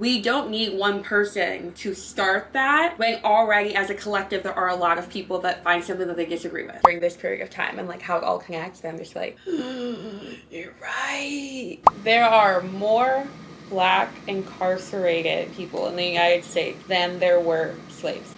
we don't need one person to start that when already as a collective there are a lot of people that find something that they disagree with during this period of time, and like how it all connects. And I'm just like, you're right. There are more Black incarcerated people in the United States than there were slaves.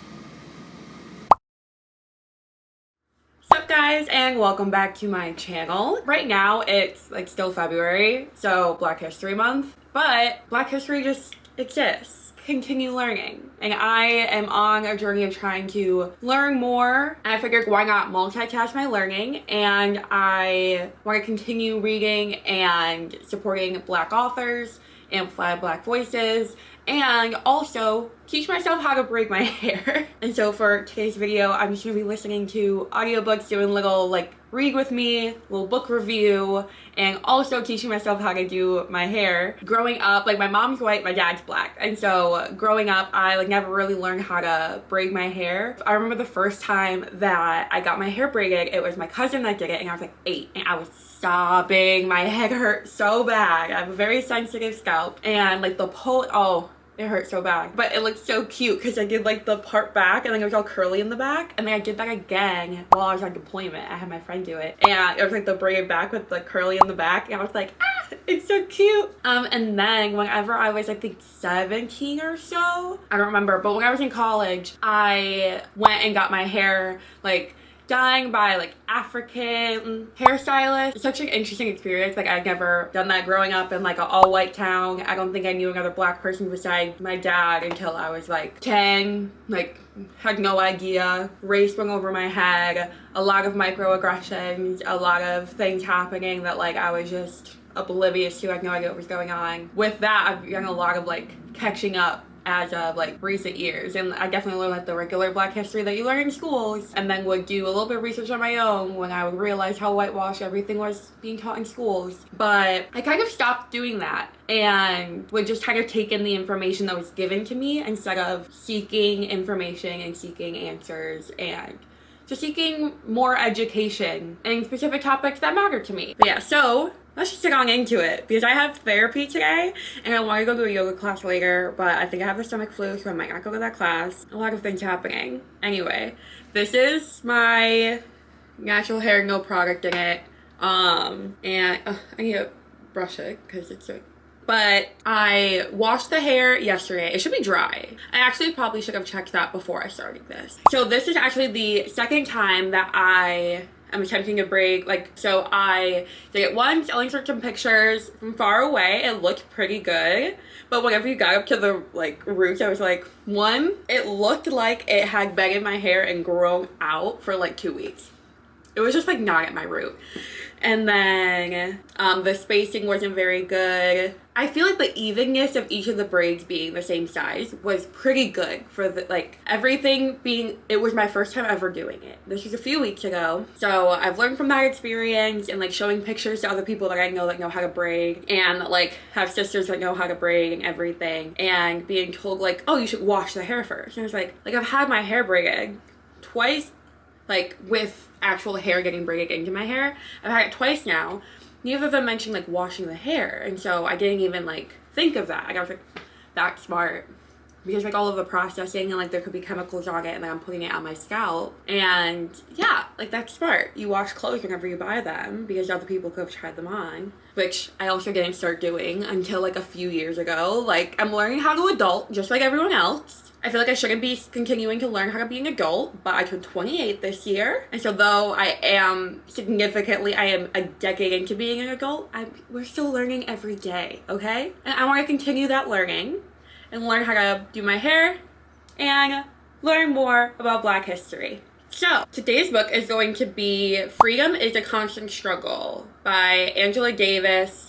What's up, guys, and welcome back to my channel. Right now it's like still February, so Black History Month, but Black history just exists. Continue learning, and I am on a journey of trying to learn more, and I figured why not multitask my learning, and I want to continue reading and supporting Black authors, amplify Black voices, and also teach myself how to braid my hair. And so for today's video, I'm just gonna be listening to audiobooks, doing little like read with me, little book review, and also teaching myself how to do my hair. Growing up, like my mom's white, my dad's Black, and so growing up I like never really learned how to braid my hair. I remember the first time that I got my hair braided, it was my cousin that did it, and I was like 8, and I was sobbing. My head hurt so bad. I have a very sensitive scalp, and like the it hurt so bad, but it looked so cute because I did like the part back and then it was all curly in the back, and then I did that again while I was on deployment. I had my friend do it, and it was like the braided back with the curly in the back, and I was like, ah, it's so cute. And then whenever I was, I think 17 or so, I don't remember, but when I was in college, I went and got my hair like done by like African hairstylist. It's such an interesting experience. Like I'd never done that growing up in like an all-white town. I don't think I knew another Black person besides my dad until I was like 10. Like had no idea. Race went over my head. A lot of microaggressions, a lot of things happening that like I was just oblivious to. I had no idea what was going on. With that, I've done a lot of like catching up as of like recent years, and I definitely learned like the regular Black history that you learn in schools, and then would do a little bit of research on my own when I would realize how whitewashed everything was being taught in schools. But I kind of stopped doing that and would just kind of take in the information that was given to me instead of seeking information and seeking answers and just seeking more education in specific topics that matter to me. But yeah, so let's just get on into it, because I have therapy today and I want to go to a yoga class later, but I think I have a stomach flu, so I might not go to that class. A lot of things happening. Anyway, this is my natural hair, no product in it. And I need to brush it because it's like, but I washed the hair yesterday. It should be dry. I actually probably should have checked that before I started this. So this is actually the second time that I am attempting to braid. Like, so I did it once. I'll insert some pictures from far away. It looked pretty good. But whenever you got up to the like roots, I was like, one, it looked like it had been in my hair and grown out for like 2 weeks. It was just like not at my root. And then the spacing wasn't very good. I feel like the evenness of each of the braids being the same size was pretty good for the like everything being, it was my first time ever doing it. This was a few weeks ago. So I've learned from that experience and like showing pictures to other people that I know that know how to braid, and like have sisters that know how to braid and everything, and being told like, oh, you should wash the hair first. And I was like I've had my hair braided twice, like with actual hair getting braided into my hair. I've had it twice now. Neither of them mentioned like washing the hair, and so I didn't even like think of that. Like I was like, that's smart, because like all of the processing and like there could be chemicals on it, and like I'm putting it on my scalp, and yeah, like that's smart. You wash clothes whenever you buy them because other people could have tried them on, which I also didn't start doing until like a few years ago. Like I'm learning how to adult just like everyone else. I feel like I shouldn't be continuing to learn how to be an adult, but I turned 28 this year. And so though I am a decade into being an adult, we're still learning every day, okay? And I want to continue that learning and learn how to do my hair and learn more about Black history. So today's book is going to be Freedom is a Constant Struggle by Angela Davis,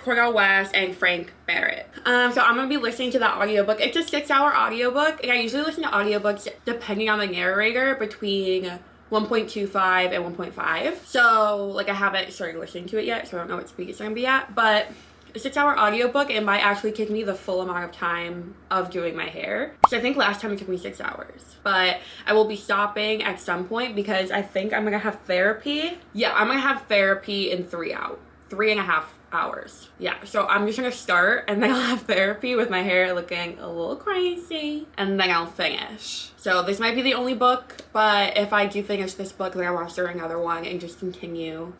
Cornell West, and Frank Barrett. So I'm going to be listening to that audiobook. It's a 6-hour audiobook, and I usually listen to audiobooks depending on the narrator between 1.25 and 1.5. So like I haven't started listening to it yet, so I don't know what speed it's going to be at, but a 6-hour audiobook, it might actually take me the full amount of time of doing my hair. So I think last time it took me 6 hours, but I will be stopping at some point because I think I'm gonna have therapy. Yeah, I'm gonna have therapy in 3 and a half hours. Yeah, so I'm just gonna start and then I'll have therapy with my hair looking a little crazy and then I'll finish. So this might be the only book, but if I do finish this book, then I want to start another one and just continue.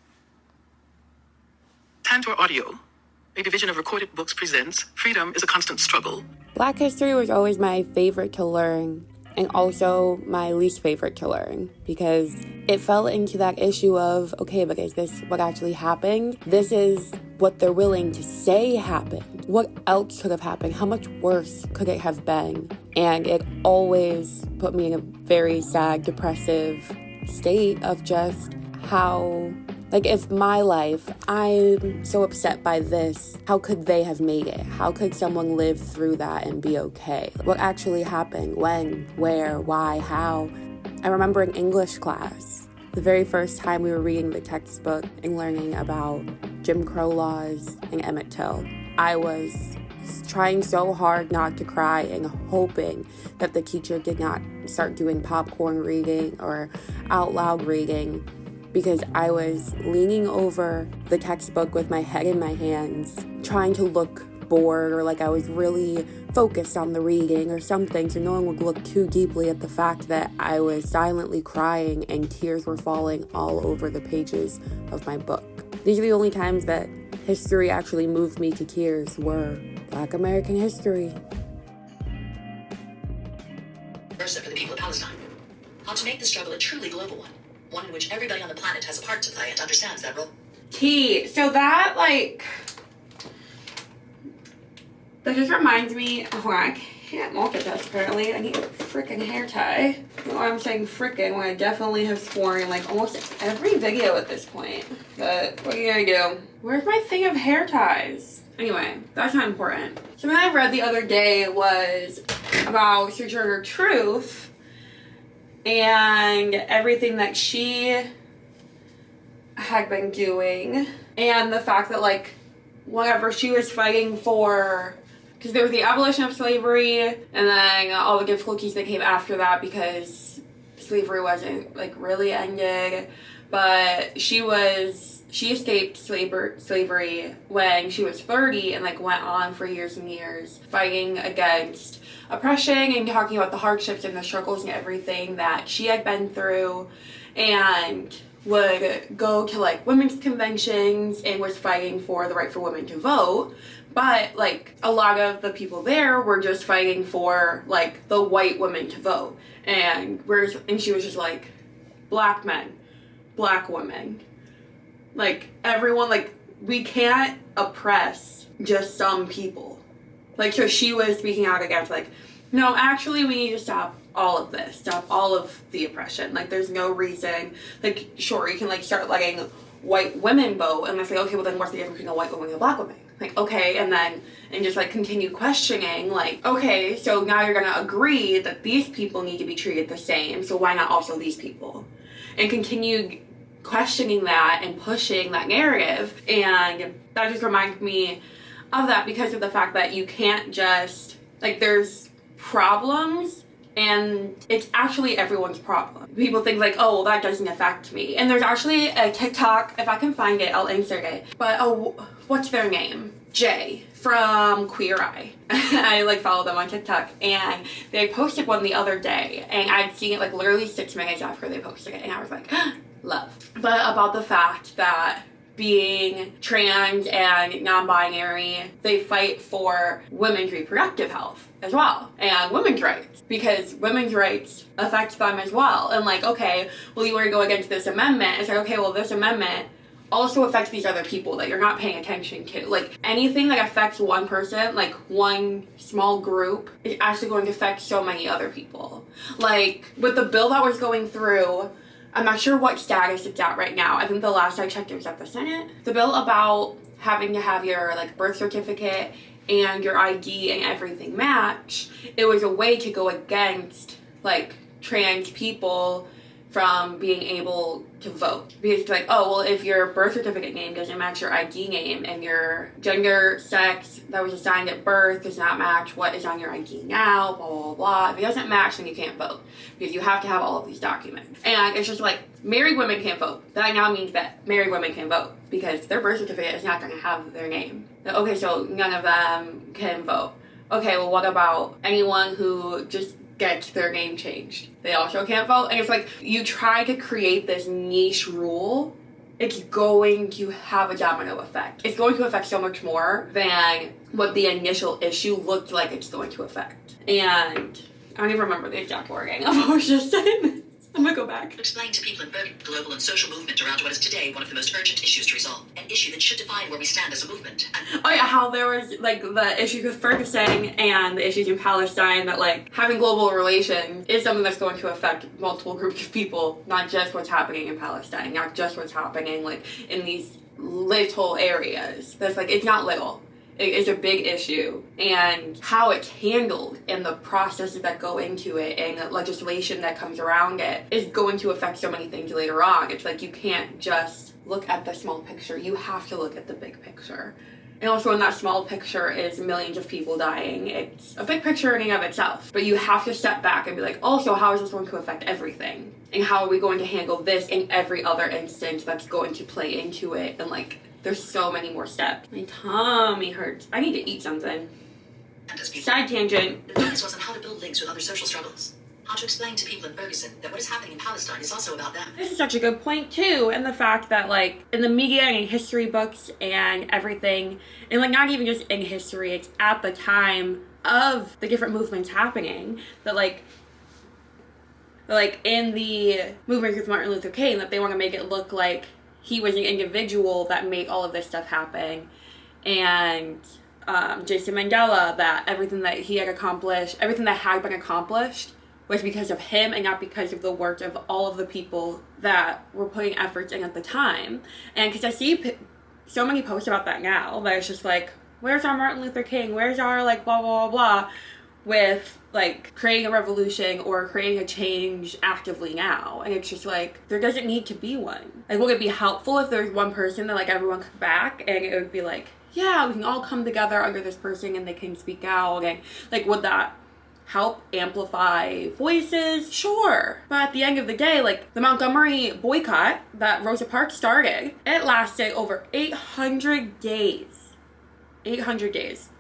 Tantor Audio, a division of Recorded Books, presents Freedom is a Constant Struggle. Black history was always my favorite to learn and also my least favorite to learn because it fell into that issue of, okay, but is this what actually happened? This is what they're willing to say happened. What else could have happened? How much worse could it have been? And it always put me in a very sad, depressive state of just how, like, if my life, I'm so upset by this, how could they have made it? How could someone live through that and be okay? What actually happened? When? Where? Why? How? I remember in English class, the very first time we were reading the textbook and learning about Jim Crow laws and Emmett Till, I was trying so hard not to cry and hoping that the teacher did not start doing popcorn reading or out loud reading, because I was leaning over the textbook with my head in my hands, trying to look bored or like I was really focused on the reading or something, so no one would look too deeply at the fact that I was silently crying and tears were falling all over the pages of my book. These are the only times that history actually moved me to tears, were Black American history. Versa for the people of Palestine. How to make the struggle a truly global one in which everybody on the planet has a part to play and understands that role. So that, like, that just reminds me, I can't multitask apparently. I need a freaking hair tie. I don't know why I'm saying freaking when I definitely have sworn in like almost every video at this point. But what are you gonna do? Where's my thing of hair ties? Anyway, that's not important. Something I read the other day was about Sojourner Truth and everything that she had been doing, and the fact that, like, whenever she was fighting for, because there was the abolition of slavery and then all the difficulties that came after that because slavery wasn't, like, really ended, but she escaped slavery when she was 30 and, like, went on for years and years fighting against oppression and talking about the hardships and the struggles and everything that she had been through, and would go to, like, women's conventions and was fighting for the right for women to vote. But, like, a lot of the people there were just fighting for, like, the white women to vote. And she was just like, black men, black women, like, everyone, like, we can't oppress just some people. Like, so she was speaking out against, like, no, actually, we need to stop all of this, stop all of the oppression. Like, there's no reason, like, sure, you can, like, start letting white women vote, and it's like, okay, well, then what's the difference between a white woman and a black woman? Like, okay, and just, like, continue questioning, like, okay, so now you're gonna agree that these people need to be treated the same, so why not also these people? And continue questioning that and pushing that narrative, and that just reminds me of that because of the fact that you can't just, like, there's problems and it's actually everyone's problem. People think, like, oh, well, that doesn't affect me. And there's actually a TikTok, if I can find it, I'll insert it, but what's their name? Jay from Queer Eye. I, like, follow them on TikTok, and they posted one the other day, and I'd seen it, like, literally 6 minutes after they posted it, and I was like, love. But about the fact that being trans and non-binary, they fight for women's reproductive health as well, and women's rights, because women's rights affect them as well. And, like, okay, well, you want to go against this amendment. It's like, okay, well, this amendment also affects these other people that you're not paying attention to. Like, anything that affects one person, like one small group, is actually going to affect so many other people. Like, with the bill that was going through, I'm not sure what status it's at right now. I think the last I checked it was at the Senate. The bill about having to have your, like, birth certificate and your ID and everything match, it was a way to go against, like, trans people from being able to vote. Because it's like, oh, well, if your birth certificate name doesn't match your ID name and your gender, sex that was assigned at birth does not match what is on your ID now, blah, blah, blah, blah. If it doesn't match, then you can't vote. Because you have to have all of these documents. And it's just like, married women can't vote. That now means that married women can vote because their birth certificate is not going to have their name. Okay, so none of them can vote. Okay, well, what about anyone who just gets their name changed? They also can't vote. And it's like, you try to create this niche rule, it's going to have a domino effect. It's going to affect so much more than what the initial issue looked like it's going to affect. And I don't even remember the exact wording of what I was just saying. I'm gonna go back. Explain to people in Bergen the global and social movement around what is today one of the most urgent issues to resolve. An issue that should define where we stand as a movement. Oh yeah, how there was like the issues with Ferguson and the issues in Palestine, that like having global relations is something that's going to affect multiple groups of people, not just what's happening in Palestine, not just what's happening like in these little areas. That's like, it's not little. It's a big issue, and how it's handled and the processes that go into it and the legislation that comes around it is going to affect so many things later on. It's like, you can't just look at the small picture, you have to look at the big picture. And also, in that small picture is millions of people dying. It's a big picture in and of itself, but you have to step back and be like, also, how is this going to affect everything? And how are we going to handle this in every other instance that's going to play into it? And like, there's so many more steps. My tummy hurts. I need to eat something. Side tangent. The focus was on how to build links with other social struggles. How to explain to people in Ferguson that what is happening in Palestine is also about them. This is such a good point too, and the fact that like in the media and in history books and everything, and like not even just in history, it's at the time of the different movements happening, that like in the movement with Martin Luther King, that they want to make it look like he was an individual that made all of this stuff happen. And Jason Mandela, that everything that he had accomplished, everything that had been accomplished was because of him and not because of the work of all of the people that were putting efforts in at the time. And because I see so many posts about that now, that it's just like, where's our Martin Luther King? Where's our like blah, blah, blah, blah, with like creating a revolution or creating a change actively now. And it's just like, there doesn't need to be one. Like, would it be helpful if there's one person that like everyone could back and it would be like, yeah, we can all come together under this person and they can speak out? And like, would that help amplify voices? Sure. But at the end of the day, like the Montgomery boycott that Rosa Parks started, it lasted over 800 days. 800 days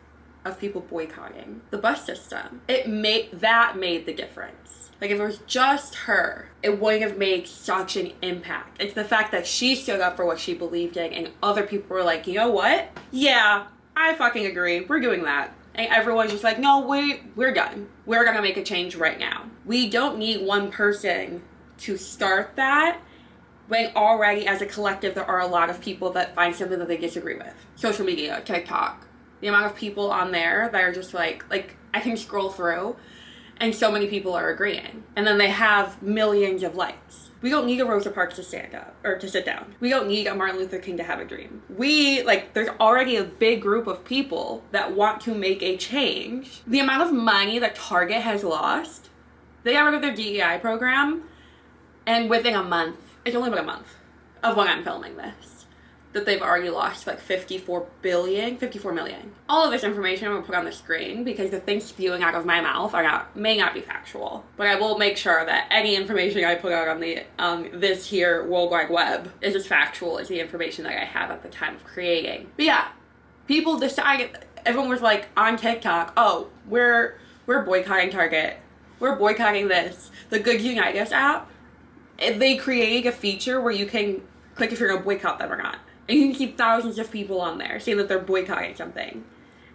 of people boycotting the bus system. It made the difference. Like, if it was just her, it wouldn't have made such an impact. It's the fact that she stood up for what she believed in and other people were like, you know what? Yeah, I fucking agree. We're doing that. And everyone's just like, no, we're done. We're gonna make a change right now. We don't need one person to start that when already as a collective there are a lot of people that find something that they disagree with. Social media, TikTok, the amount of people on there that are just like I can scroll through and so many people are agreeing. And then they have millions of likes. We don't need a Rosa Parks to stand up or to sit down. We don't need a Martin Luther King to have a dream. There's already a big group of people that want to make a change. The amount of money that Target has lost, they got rid of their DEI program, and within a month, it's only been a month of when I'm filming this, that they've already lost like 54 million. All of this information I'm gonna put on the screen because the things spewing out of my mouth may not be factual, but I will make sure that any information I put out on this here World Wide Web is as factual as the information that I have at the time of creating. But yeah, people decided, everyone was like on TikTok, oh, we're boycotting Target, we're boycotting this. The Good Unite Us app, they created a feature where you can click if you're gonna boycott them or not. And you can see thousands of people on there saying that they're boycotting something.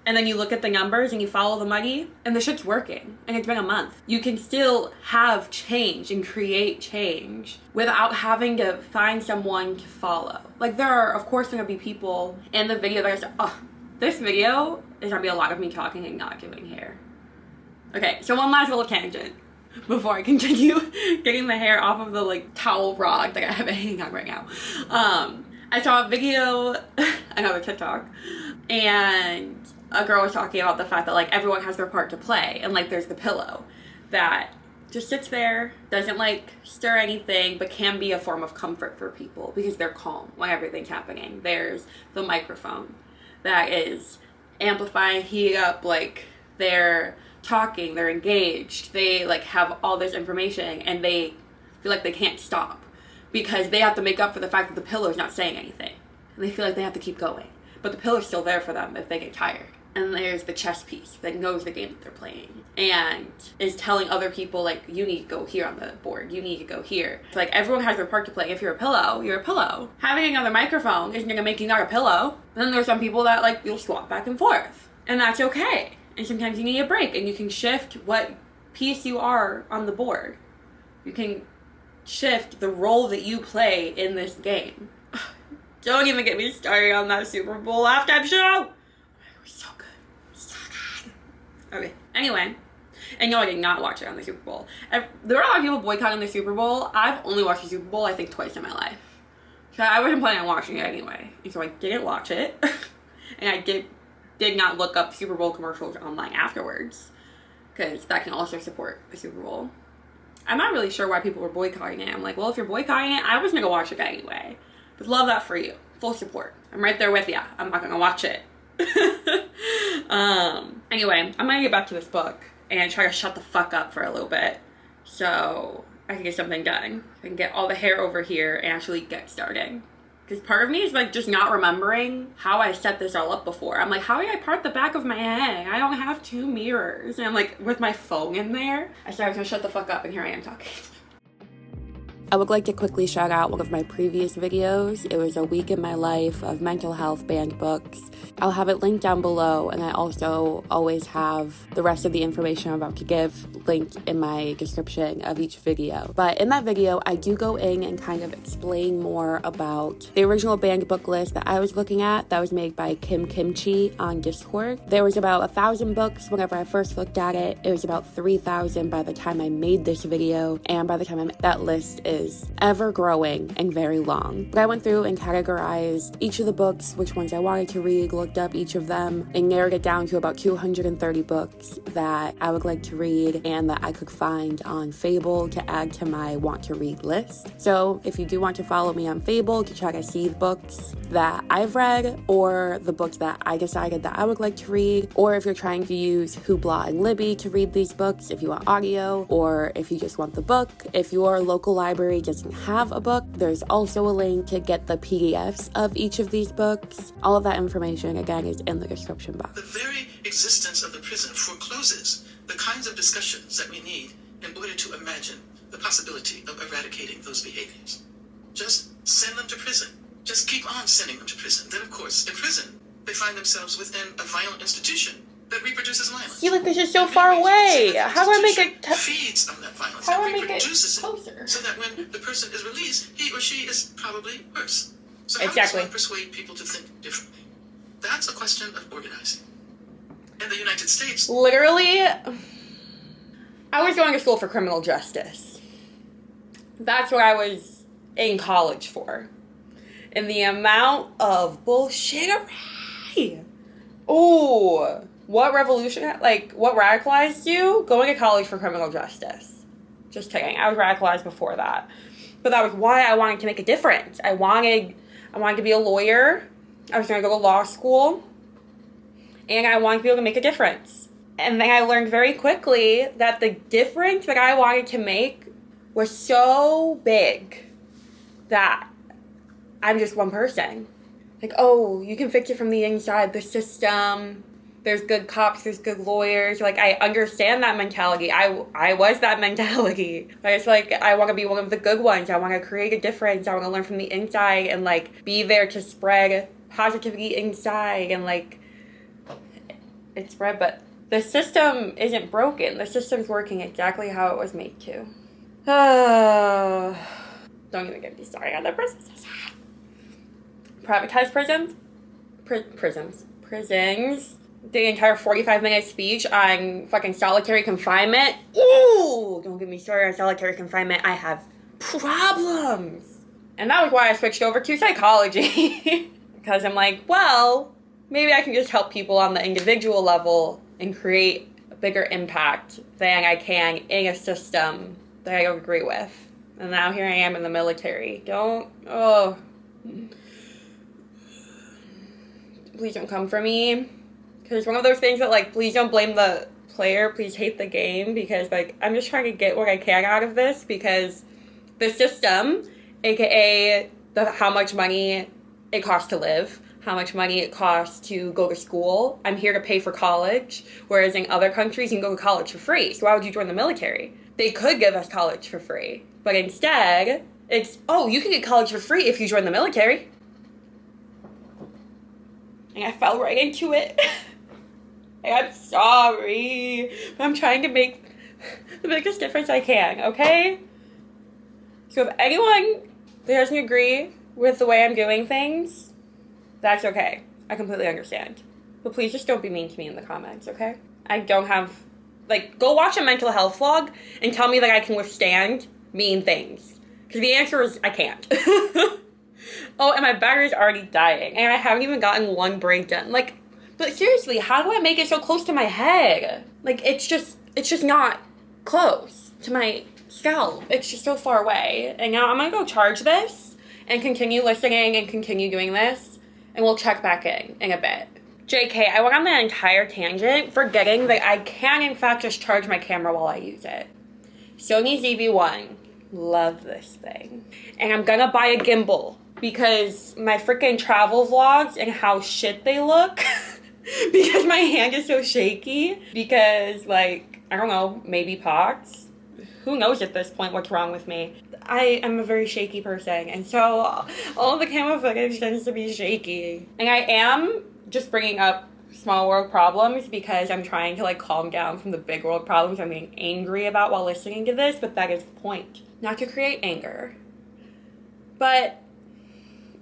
And then you look at the numbers and you follow the money and the shit's working. And it's been a month. You can still have change and create change without having to find someone to follow. Like, there are, of course, gonna be people in the video that are this video is gonna be a lot of me talking and not doing hair. Okay, so one last little tangent before I continue getting the hair off of the like towel rod that I have it hanging on right now. I saw a video, another TikTok, and a girl was talking about the fact that like everyone has their part to play, and like there's the pillow that just sits there, doesn't like stir anything, but can be a form of comfort for people because they're calm while everything's happening. There's the microphone that is amplifying, heating up, like they're talking, they're engaged, they like have all this information and they feel like they can't stop because they have to make up for the fact that the pillar's not saying anything. And they feel like they have to keep going. But the pillar's still there for them if they get tired. And there's the chess piece that knows the game that they're playing and is telling other people, like, you need to go here on the board. You need to go here. It's like everyone has their part to play. If you're a pillow, you're a pillow. Having another microphone isn't going to make you not a pillow. And then there's some people that, like, you'll swap back and forth. And that's okay. And sometimes you need a break. And you can shift what piece you are on the board. You can shift the role that you play in this game. Don't even get me started on that Super Bowl halftime show. It was so good. So good. Okay. Anyway. And no, I did not watch it on the Super Bowl. There were a lot of people boycotting the Super Bowl. I've only watched the Super Bowl, I think, twice in my life. So I wasn't planning on watching it anyway. And so I didn't watch it. And I did not look up Super Bowl commercials online afterwards. Because that can also support the Super Bowl. I'm not really sure why people were boycotting it. I'm like, well, if you're boycotting it, I was going to go watch it anyway. But love that for you. Full support. I'm right there with ya. I'm not going to watch it. Anyway, I'm going to get back to this book and try to shut the fuck up for a little bit so I can get something done. I can get all the hair over here and actually get started. Because part of me is like just not remembering how I set this all up before. I'm like, how did I part the back of my head? I don't have 2 mirrors. And I'm like, with my phone in there. I said I was going to shut the fuck up and here I am talking. I would like to quickly shout out one of my previous videos. It was a week in my life of mental health banned books. I'll have it linked down below, and I also always have the rest of the information I'm about to give linked in my description of each video. But in that video, I do go in and kind of explain more about the original banned book list that I was looking at that was made by Kim Kimchi on Discord. There was about 1,000 books whenever I first looked at it. It was about 3,000 by the time I made this video, and by the time that list is ever growing and very long. But I went through and categorized each of the books, which ones I wanted to read, looked up each of them, and narrowed it down to about 230 books that I would like to read and that I could find on Fable to add to my want to read list. So if you do want to follow me on Fable to try to see books that I've read or the books that I decided that I would like to read, or if you're trying to use Hoopla and Libby to read these books, if you want audio, or if you just want the book, if your local library doesn't have a book, there's also a link to get the PDFs of each of these books. All of that information, again, is in the description box. The very existence of the prison forecloses the kinds of discussions that we need in order to imagine the possibility of eradicating those behaviors. Just send them to prison. Just keep on sending them to prison. Then, of course, in prison, they find themselves within a violent institution that reproduces violence. See, like, this is so far away. How do I make it feeds on that violence. How do I and make it reproduces closer? so that when the person is released, he or she is probably worse. So Exactly. how does one persuade people to think differently? That's a question of organizing. In the United States, Literally, I was going to school for criminal justice. That's what I was in college for. And the amount of bullshit around. Ooh. What radicalized you? Going to college for criminal justice. Just kidding. I was radicalized before that. But that was why I wanted to make a difference. I wanted to be a lawyer. I was going to go to law school. And I wanted to be able to make a difference. And then I learned very quickly that the difference that I wanted to make was so big that I'm just one person. Like, oh, you can fix it from the inside. The system... There's good cops, there's good lawyers. Like, I understand that mentality. I was that mentality. But it's like, I want to be one of the good ones. I want to create a difference. I want to learn from the inside and, like, be there to spread positivity inside. And, like, it spread. But the system isn't broken. The system's working exactly how it was made to. Don't even get me started on the prisons. Privatized prisons? Prisons. The entire 45-minute speech on fucking solitary confinement. Ooh, don't get me started on solitary confinement. I have problems. And that was why I switched over to psychology. Because I'm like, well, maybe I can just help people on the individual level and create a bigger impact than I can in a system that I don't agree with. And now here I am in the military. Please don't come for me. Because it's one of those things that, like, please don't blame the player, please hate the game, because, like, I'm just trying to get what I can out of this, because the system, aka how much money it costs to live, how much money it costs to go to school. I'm here to pay for college, whereas in other countries you can go to college for free. So why would you join the military? They could give us college for free, but instead it's, oh, you can get college for free if you join the military. And I fell right into it. And I'm sorry, but I'm trying to make the biggest difference I can, okay? So if anyone that doesn't agree with the way I'm doing things, that's okay. I completely understand. But please just don't be mean to me in the comments, okay? I don't have, like, go watch a mental health vlog and tell me that I can withstand mean things. Because the answer is I can't. Oh, and my battery's already dying. And I haven't even gotten one braid done. Like, but seriously, how do I make it so close to my head? Like, it's just not close to my scalp. It's just so far away. And now I'm gonna go charge this and continue listening and continue doing this. And we'll check back in a bit. JK, I went on that entire tangent forgetting that I can, in fact, just charge my camera while I use it. Sony ZV-1. Love this thing. And I'm gonna buy a gimbal because my freaking travel vlogs and how shit they look because my hand is so shaky because, like, I don't know, maybe pox. Who knows at this point what's wrong with me? I am a very shaky person, and so all of the camera footage tends to be shaky. And I am just bringing up small world problems because I'm trying to, like, calm down from the big world problems I'm getting angry about while listening to this, but that is the point. Not to create anger. But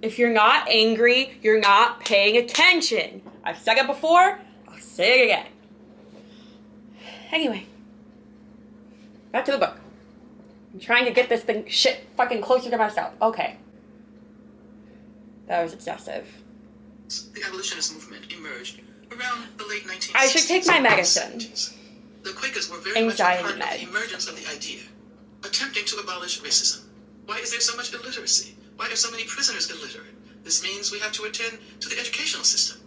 if you're not angry, you're not paying attention. I've said it before, I'll say it again. Anyway, back to the book. I'm trying to get this thing fucking closer to myself. Okay. That was excessive. The abolitionist movement emerged around the late 1960s. I should take my medicine. The Quakers were very much a Anxiety part of meds. the emergence of the idea, attempting to abolish racism. Why is there so much illiteracy? Why are so many prisoners illiterate? This means we have to attend to the educational system.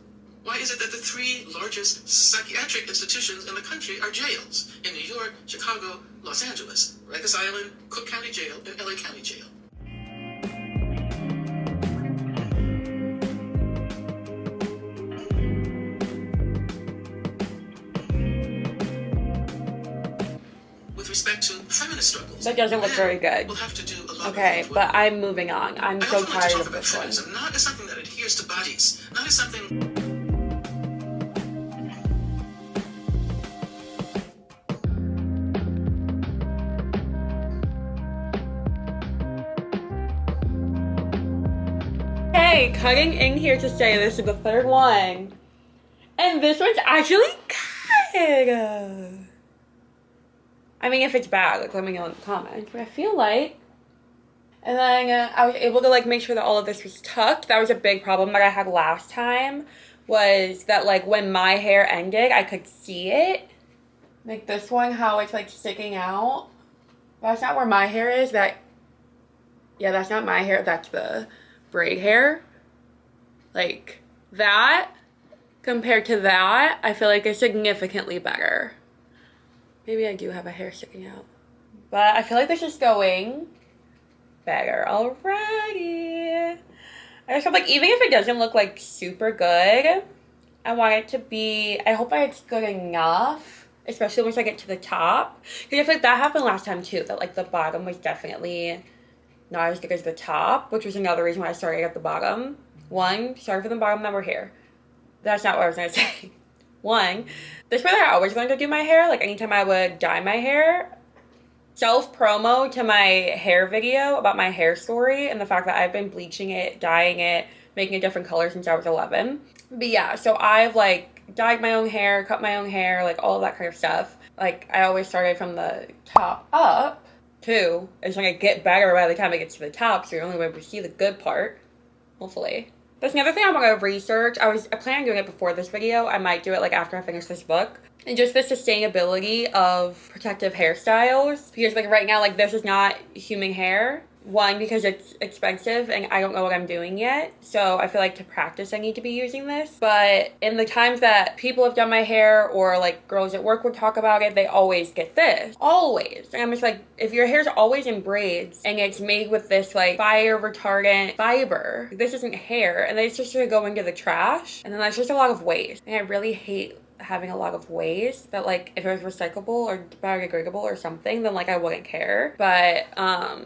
Why is it that the three largest psychiatric institutions in the country are jails? In New York, Chicago, Los Angeles, Rikers Island, Cook County Jail, and LA County Jail. With respect to feminist struggles, That doesn't look very good. we'll have to do a lot Okay, of but I'm moving on. I'm so I often like to tired talk of about this one. feminism not as something that adheres to bodies, not as something. Hey, cutting in here to say this is the third one. And this one's actually good. I mean, if it's bad, like, let me know in the comments. But I feel like... And then I was able to, like, make sure that all of this was tucked. That was a big problem that I had last time. Was that, like, when my hair ended, I could see it. Like this one, how it's, like, sticking out. That's not where my hair is. Yeah, that's not my hair. That's the braid hair. Like, that compared to that, I feel like it's significantly better. Maybe I do have a hair sticking out. But I feel like this is going better already. I just feel like even if it doesn't look, like, super good, I want it to be, I hope that it's good enough, especially once I get to the top. Because I feel like that happened last time too, that, like, the bottom was definitely not as good as the top, which was another reason why I started at the bottom. One, sorry for the bottom number here. That's not what I was going to say. One, this way I always wanted to do my hair. Like, anytime I would dye my hair, self-promo to my hair video about my hair story and the fact that I've been bleaching it, dyeing it, making it different colors since I was 11. But yeah, so I've, like, dyed my own hair, cut my own hair, like, all of that kind of stuff. Like, I always started from the top up, too. It's going to get better by the time it gets to the top, so you're only going to see the good part, hopefully. That's another thing I want to research. I plan on doing it before this video. I might do it, like, after I finish this book. and just the sustainability of protective hairstyles. Because like right now, like this is not human hair. One, because it's expensive and I don't know what I'm doing yet. So I feel like to practice, I need to be using this. But in the times that people have done my hair or like girls at work would talk about it, they always get this. Always. And I'm just like, if your hair's always in braids and it's made with this like fire retardant fiber, this isn't hair. And then it's just gonna go into the trash. And then that's just a lot of waste. And I really hate having a lot of waste that like if it was recyclable or biodegradable or something, then like I wouldn't care. But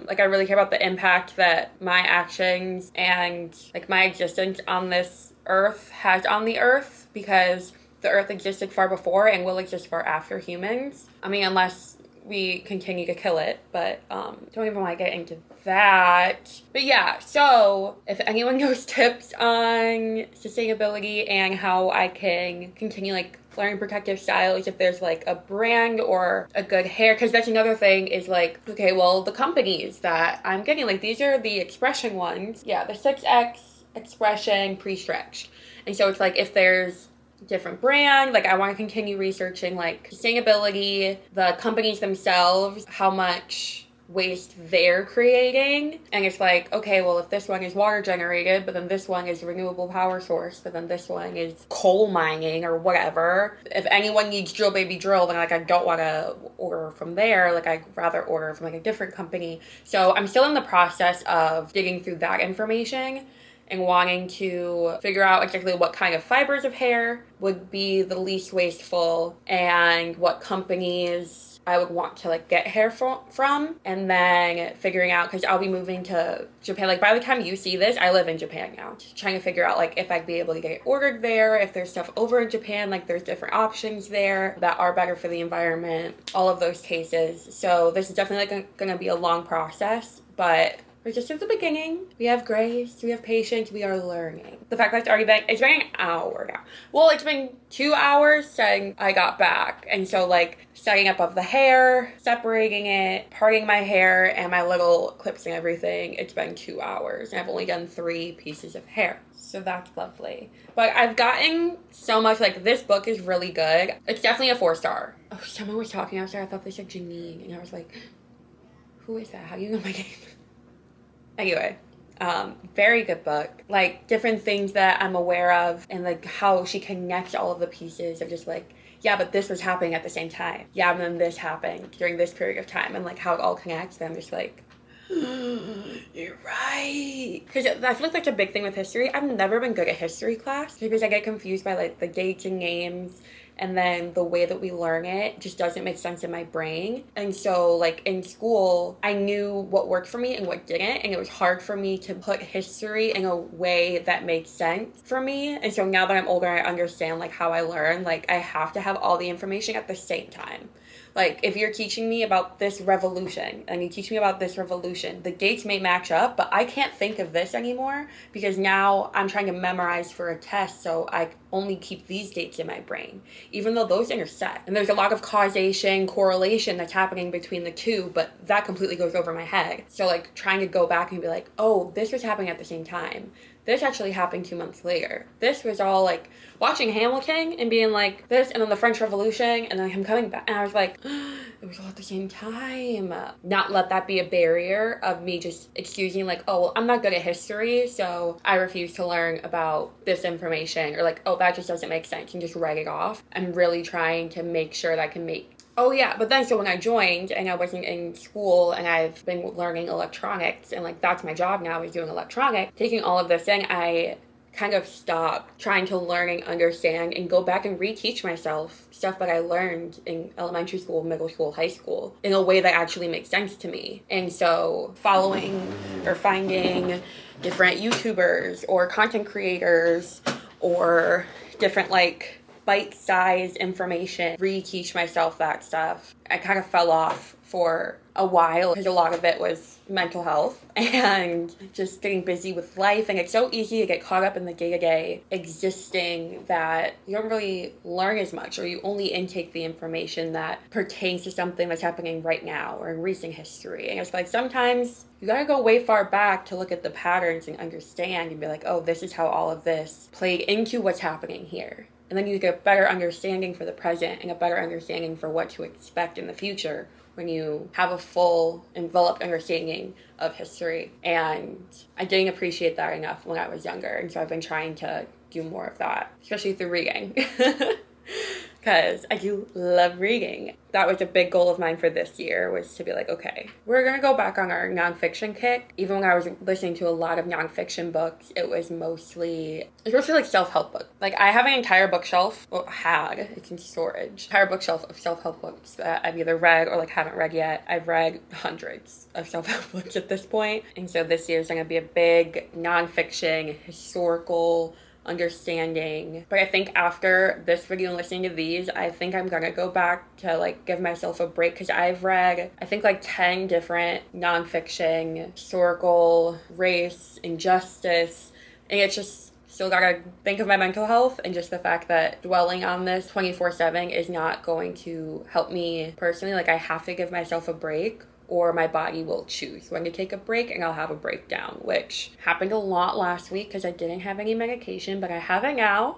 like I really care about the impact that my actions and like my existence on this earth has on the earth, because the earth existed far before and will exist far after humans. I mean, unless we continue to kill it, but don't even want to get into that. But yeah, so if anyone knows tips on sustainability and how I can continue like learning protective styles, if there's like a brand or a good hair, because that's another thing is like, okay, well, the companies that I'm getting, like these are the expression ones. Yeah, the 6X expression pre-stretched. And so it's like if there's different brand, like I want to continue researching like sustainability, the companies themselves, how much waste they're creating. And it's like, okay, well, if this one is water generated, but then this one is renewable power source, but then this one is coal mining or whatever. If anyone needs drill baby drill, then like I don't want to order from there. Like I'd rather order from like a different company. So I'm still in the process of digging through that information and wanting to figure out exactly what kind of fibers of hair would be the least wasteful and what companies I would want to like get hair from, and then figuring out, because I'll be moving to Japan. Like by the time you see this, I live in Japan now. Just trying to figure out like if I'd be able to get it ordered there, if there's stuff over in Japan, like there's different options there that are better for the environment, all of those cases. So this is definitely like gonna be a long process, but we're just at the beginning. We have grace, we have patience, we are learning. The fact that it's been an hour now. Well, it's been 2 hours since I got back. And so like setting up of the hair, separating it, parting my hair and my little clips and everything, it's been 2 hours. And I've only done 3 pieces of hair. So that's lovely. But I've gotten so much, like this book is really good. It's definitely a 4-star. Oh, someone was talking outside. I thought they said Janine. And I was like, who is that? How do you know my name? Anyway, very good book. Like different things that I'm aware of and like how she connects all of the pieces of just like, yeah, but this was happening at the same time. Yeah, and then this happened during this period of time, and like how it all connects. And I'm just like, you're right. Because I feel like that's a big thing with history. I've never been good at history class because I get confused by like the dates and names, and then the way that we learn it just doesn't make sense in my brain. And so like in school, I knew what worked for me and what didn't, and it was hard for me to put history in a way that made sense for me. And so now that I'm older, I understand like how I learn. Like I have to have all the information at the same time. Like, if you're teaching me about this revolution and you teach me about this revolution, the dates may match up, but I can't think of this anymore because now I'm trying to memorize for a test, so I only keep these dates in my brain, even though those intersect. And there's a lot of causation, correlation that's happening between the two, but that completely goes over my head. So, like, trying to go back and be like, oh, this was happening at the same time. This actually happened 2 months later. This was all like watching Hamilton and being like this, and then the French Revolution, and then him coming back. And I was like, it was all at the same time. Not let that be a barrier of me just excusing like, oh, well, I'm not good at history, so I refuse to learn about this information. Or like, oh, that just doesn't make sense, and just write it off. I'm really trying to make sure that I can make. Oh yeah, but then so when I joined and I wasn't in school and I've been learning electronics and like that's my job now is doing electronics, taking all of this in, I kind of stopped trying to learn and understand and go back and reteach myself stuff that I learned in elementary school, middle school, high school in a way that actually makes sense to me. And so following or finding different YouTubers or content creators or different like bite-sized information, reteach myself that stuff. I kind of fell off for a while because a lot of it was mental health and just getting busy with life, and it's so easy to get caught up in the day-to-day existing that you don't really learn as much, or you only intake the information that pertains to something that's happening right now or in recent history. And it's like sometimes you gotta go way far back to look at the patterns and understand and be like, oh, this is how all of this played into what's happening here. And then you get a better understanding for the present and a better understanding for what to expect in the future when you have a full, enveloped understanding of history. And I didn't appreciate that enough when I was younger. And so I've been trying to do more of that, especially through reading. Because I do love reading. That was a big goal of mine for this year, was to be like, okay, we're going to go back on our nonfiction kick. Even when I was listening to a lot of nonfiction books, it was mostly like self-help books. Like, I have an entire bookshelf, it's in storage, entire bookshelf of self-help books that I've either read or like haven't read yet. I've read hundreds of self-help books at this point. And so this year's going to be a big nonfiction, historical understanding. But I think after this video and listening to these, I think I'm gonna go back to like give myself a break, because I've read I think like 10 different nonfiction, historical, race, injustice, and it's just still gotta think of my mental health, and just the fact that dwelling on this 24/7 is not going to help me personally. Like, I have to give myself a break, or my body will choose when to take a break and I'll have a breakdown, which happened a lot last week because I didn't have any medication, but I have it now.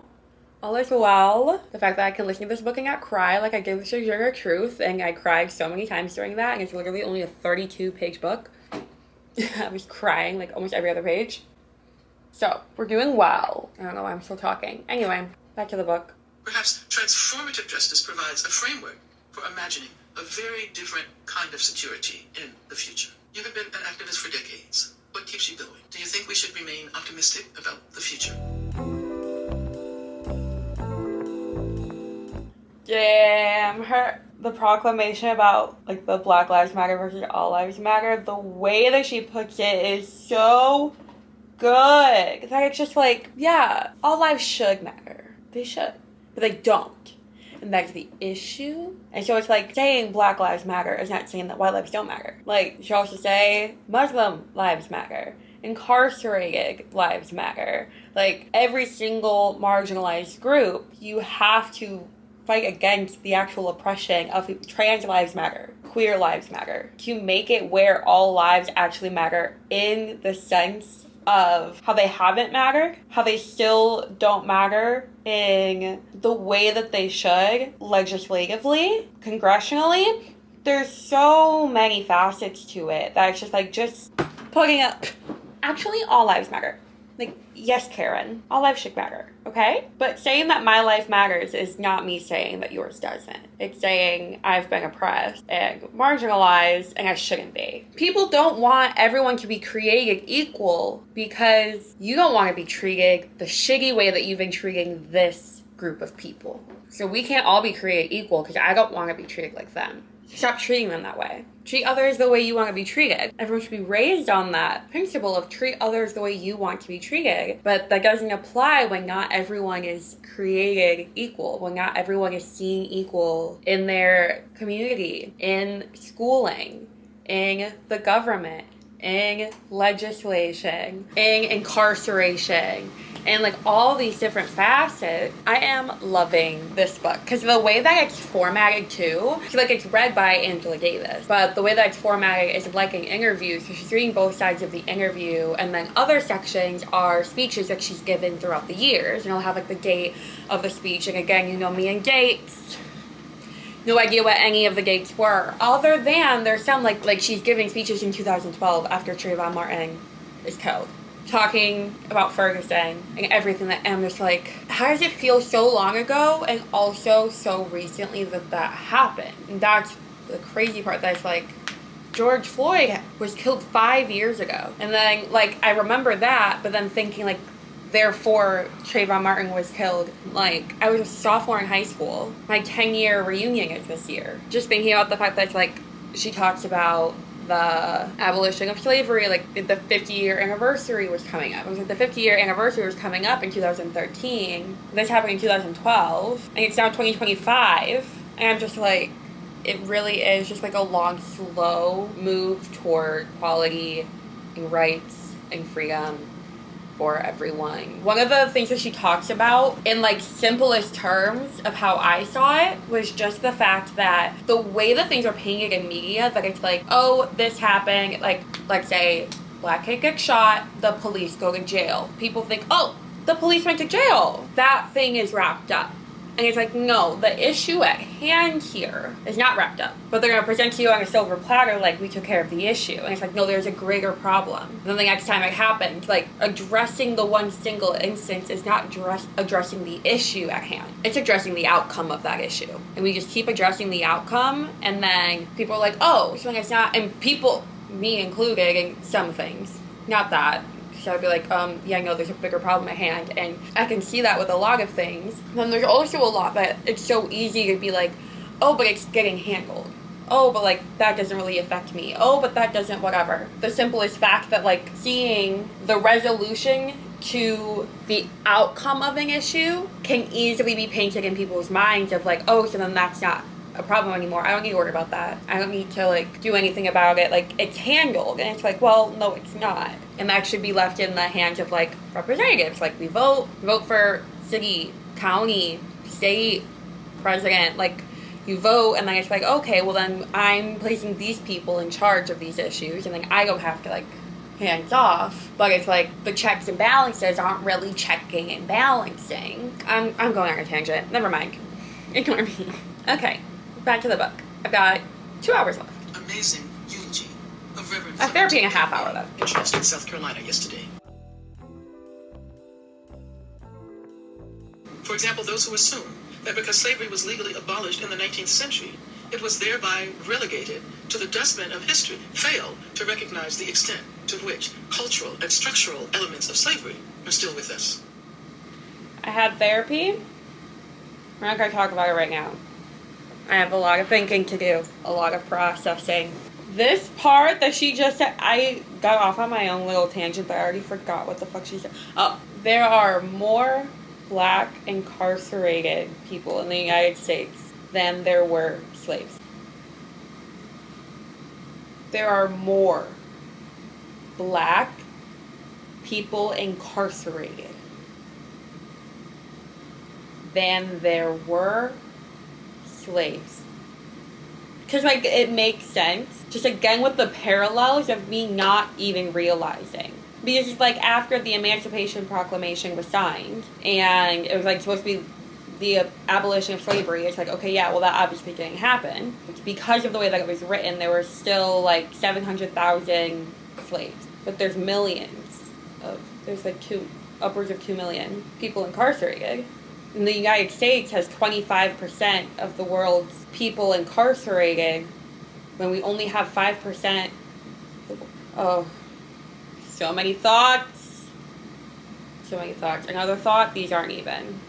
All is well. The fact that I can listen to this book and not cry like I did with Sugar Truth, and I cried so many times during that, and it's literally only a 32-page book. I was crying like almost every other page. So, we're doing well. I don't know why I'm still talking. Anyway, back to the book. Perhaps transformative justice provides a framework for imagining a very different kind of security in the future. You have been an activist for decades. What keeps you going? Do you think we should remain optimistic about the future? Damn, the proclamation about like the Black Lives Matter versus All Lives Matter, the way that she puts it is so good. That it's just like, yeah, all lives should matter. They should. But they don't. And that's the issue. And so it's like saying Black Lives Matter is not saying that white lives don't matter. Like, she also say Muslim lives matter. Incarcerated lives matter. Like, every single marginalized group, you have to fight against the actual oppression of trans lives matter, queer lives matter, to make it where all lives actually matter in the sense of how they haven't mattered, how they still don't matter in the way that they should, legislatively, congressionally. There's so many facets to it that it's just like, just putting up, actually all lives matter. Like, yes, Karen, all lives should matter, okay? But saying that my life matters is not me saying that yours doesn't. It's saying I've been oppressed and marginalized and I shouldn't be. People don't want everyone to be created equal because you don't want to be treated the shitty way that you've been treating this group of people. So we can't all be created equal because I don't want to be treated like them. Stop treating them that way. Treat others the way you want to be treated. Everyone should be raised on that principle of treat others the way you want to be treated. But that doesn't apply when not everyone is created equal, when not everyone is seen equal in their community, in schooling, in the government, in legislation, in incarceration, and like all these different facets. I am loving this book because the way that it's formatted too, like it's read by Angela Davis, but the way that it's formatted is like an interview, so she's reading both sides of the interview, and then other sections are speeches that she's given throughout the years, and it'll have like the date of the speech. And again, you know me and dates, no idea what any of the dates were, other than there's some like she's giving speeches in 2012 after Trayvon Martin is killed, talking about Ferguson and everything that, and I'm just like, how does it feel so long ago and also so recently that happened? And that's the crazy part, that's like, George Floyd was killed 5 years ago. And then like, I remember that, but then thinking like, therefore Trayvon Martin was killed. Like, I was a sophomore in high school. My 10-year reunion is this year. Just thinking about the fact that it's like, she talks about the abolition of slavery, like the 50-year anniversary was coming up. It was like the 50-year anniversary was coming up in 2013. This happened in 2012, and it's now 2025. And I'm just like, it really is just like a long, slow move toward equality and rights and freedom for everyone. One of the things that she talks about in like simplest terms of how I saw it was just the fact that the way that things are painted in media, that it's like, oh, this happened, like, let's say black kid gets shot, the police go to jail. People think, oh, the police went to jail. That thing is wrapped up. And it's like, no, the issue at hand here is not wrapped up. But they're going to present to you on a silver platter like we took care of the issue. And it's like, no, there's a greater problem. And then the next time it happened, like addressing the one single instance is not addressing the issue at hand. It's addressing the outcome of that issue. And we just keep addressing the outcome, and then people are like, oh, so it's not, and people, me included, in some things, not that. So I'd be like, yeah, no, there's a bigger problem at hand. And I can see that with a lot of things. Then there's also a lot that it's so easy to be like, oh, but it's getting handled. Oh, but like, that doesn't really affect me. Oh, but that doesn't, whatever. The simplest fact that like seeing the resolution to the outcome of an issue can easily be painted in people's minds of like, oh, so then that's not a problem anymore. I don't need to worry about that. I don't need to like do anything about it. Like, it's handled. And it's like, well, no, it's not. And that should be left in the hands of like representatives. Like, we vote for city, county, state, president. Like, you vote, and then it's like, okay, well then I'm placing these people in charge of these issues, and then I don't have to like hands off. But it's like the checks and balances aren't really checking and balancing. I'm going on a tangent. Never mind. Ignore me. Okay. Back to the book. I've got 2 hours left. Amazing eulogy of Reverend A therapy and a half hour left. in Charleston, South Carolina yesterday. For example, those who assume that because slavery was legally abolished in the 19th century, it was thereby relegated to the dustbin of history, fail to recognize the extent to which cultural and structural elements of slavery are still with us. I had therapy. We're not going to talk about it right now. I have a lot of thinking to do, a lot of processing. This part that she just said, I got off on my own little tangent, but I already forgot what the fuck she said. Oh, there are more Black incarcerated people in the United States than there were slaves. There are more Black people incarcerated than there were slaves. Because like, it makes sense, just again with the parallels of me not even realizing, because it's like after the Emancipation Proclamation was signed and it was like supposed to be the abolition of slavery, it's like, okay, yeah, well that obviously didn't happen. It's because of the way that it was written. There were still like 700,000 slaves, but there's millions of, there's like upwards of 2 million people incarcerated. And the United States has 25% of the world's people incarcerated, when we only have 5%. Oh, so many thoughts. So many thoughts. Another thought, these aren't even.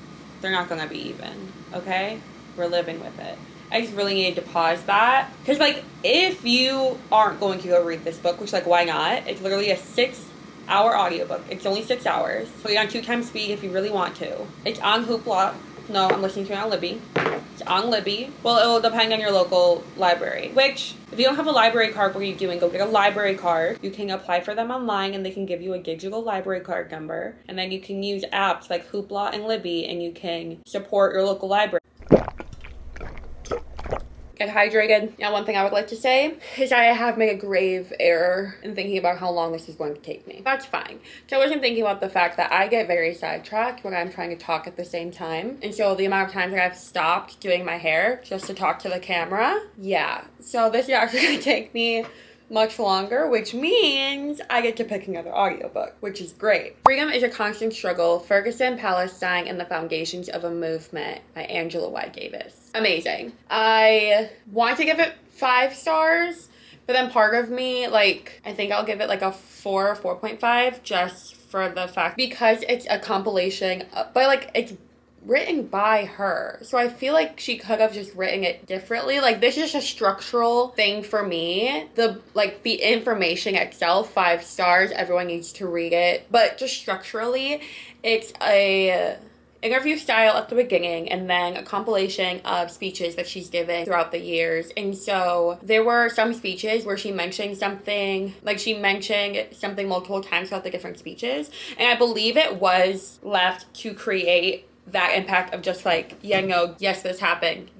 They're not going to be even, okay? We're living with it. I just really needed to pause that. Because, like, if you aren't going to go read this book, which, like, why not? It's literally a 6-hour audiobook. It's only 6 hours. Put it on 2 times speed if you really want to. It's on Hoopla. No, I'm listening to it on Libby. It's on Libby. Well, it will depend on your local library. Which, if you don't have a library card, what are you doing? Go get a library card. You can apply for them online, and they can give you a digital library card number. And then you can use apps like Hoopla and Libby, and you can support your local library. Get hydrated. Now, one thing I would like to say is I have made a grave error in thinking about how long this is going to take me. That's fine. So I wasn't thinking about the fact that I get very sidetracked when I'm trying to talk at the same time. And so the amount of times that I've stopped doing my hair just to talk to the camera, yeah. So this is actually going to take me much longer, which means I get to pick another audiobook, which is great. Freedom is a Constant Struggle, Ferguson, Palestine, and the Foundations of a Movement by Angela Y. Davis. Amazing. I want to give it 5 stars, but then part of me, like, I think I'll give it like a 4 or 4.5 just for the fact, because it's a compilation, but like, it's written by her. So I feel like she could have just written it differently. Like, this is just a structural thing for me. The information itself, 5 stars. Everyone needs to read it. But just structurally, it's a interview style at the beginning, and then a compilation of speeches that she's given throughout the years. And so there were some speeches where she mentioned something, like she mentioned something multiple times throughout the different speeches. And I believe it was left to create that impact of just like, yeah, no, yes, this happened,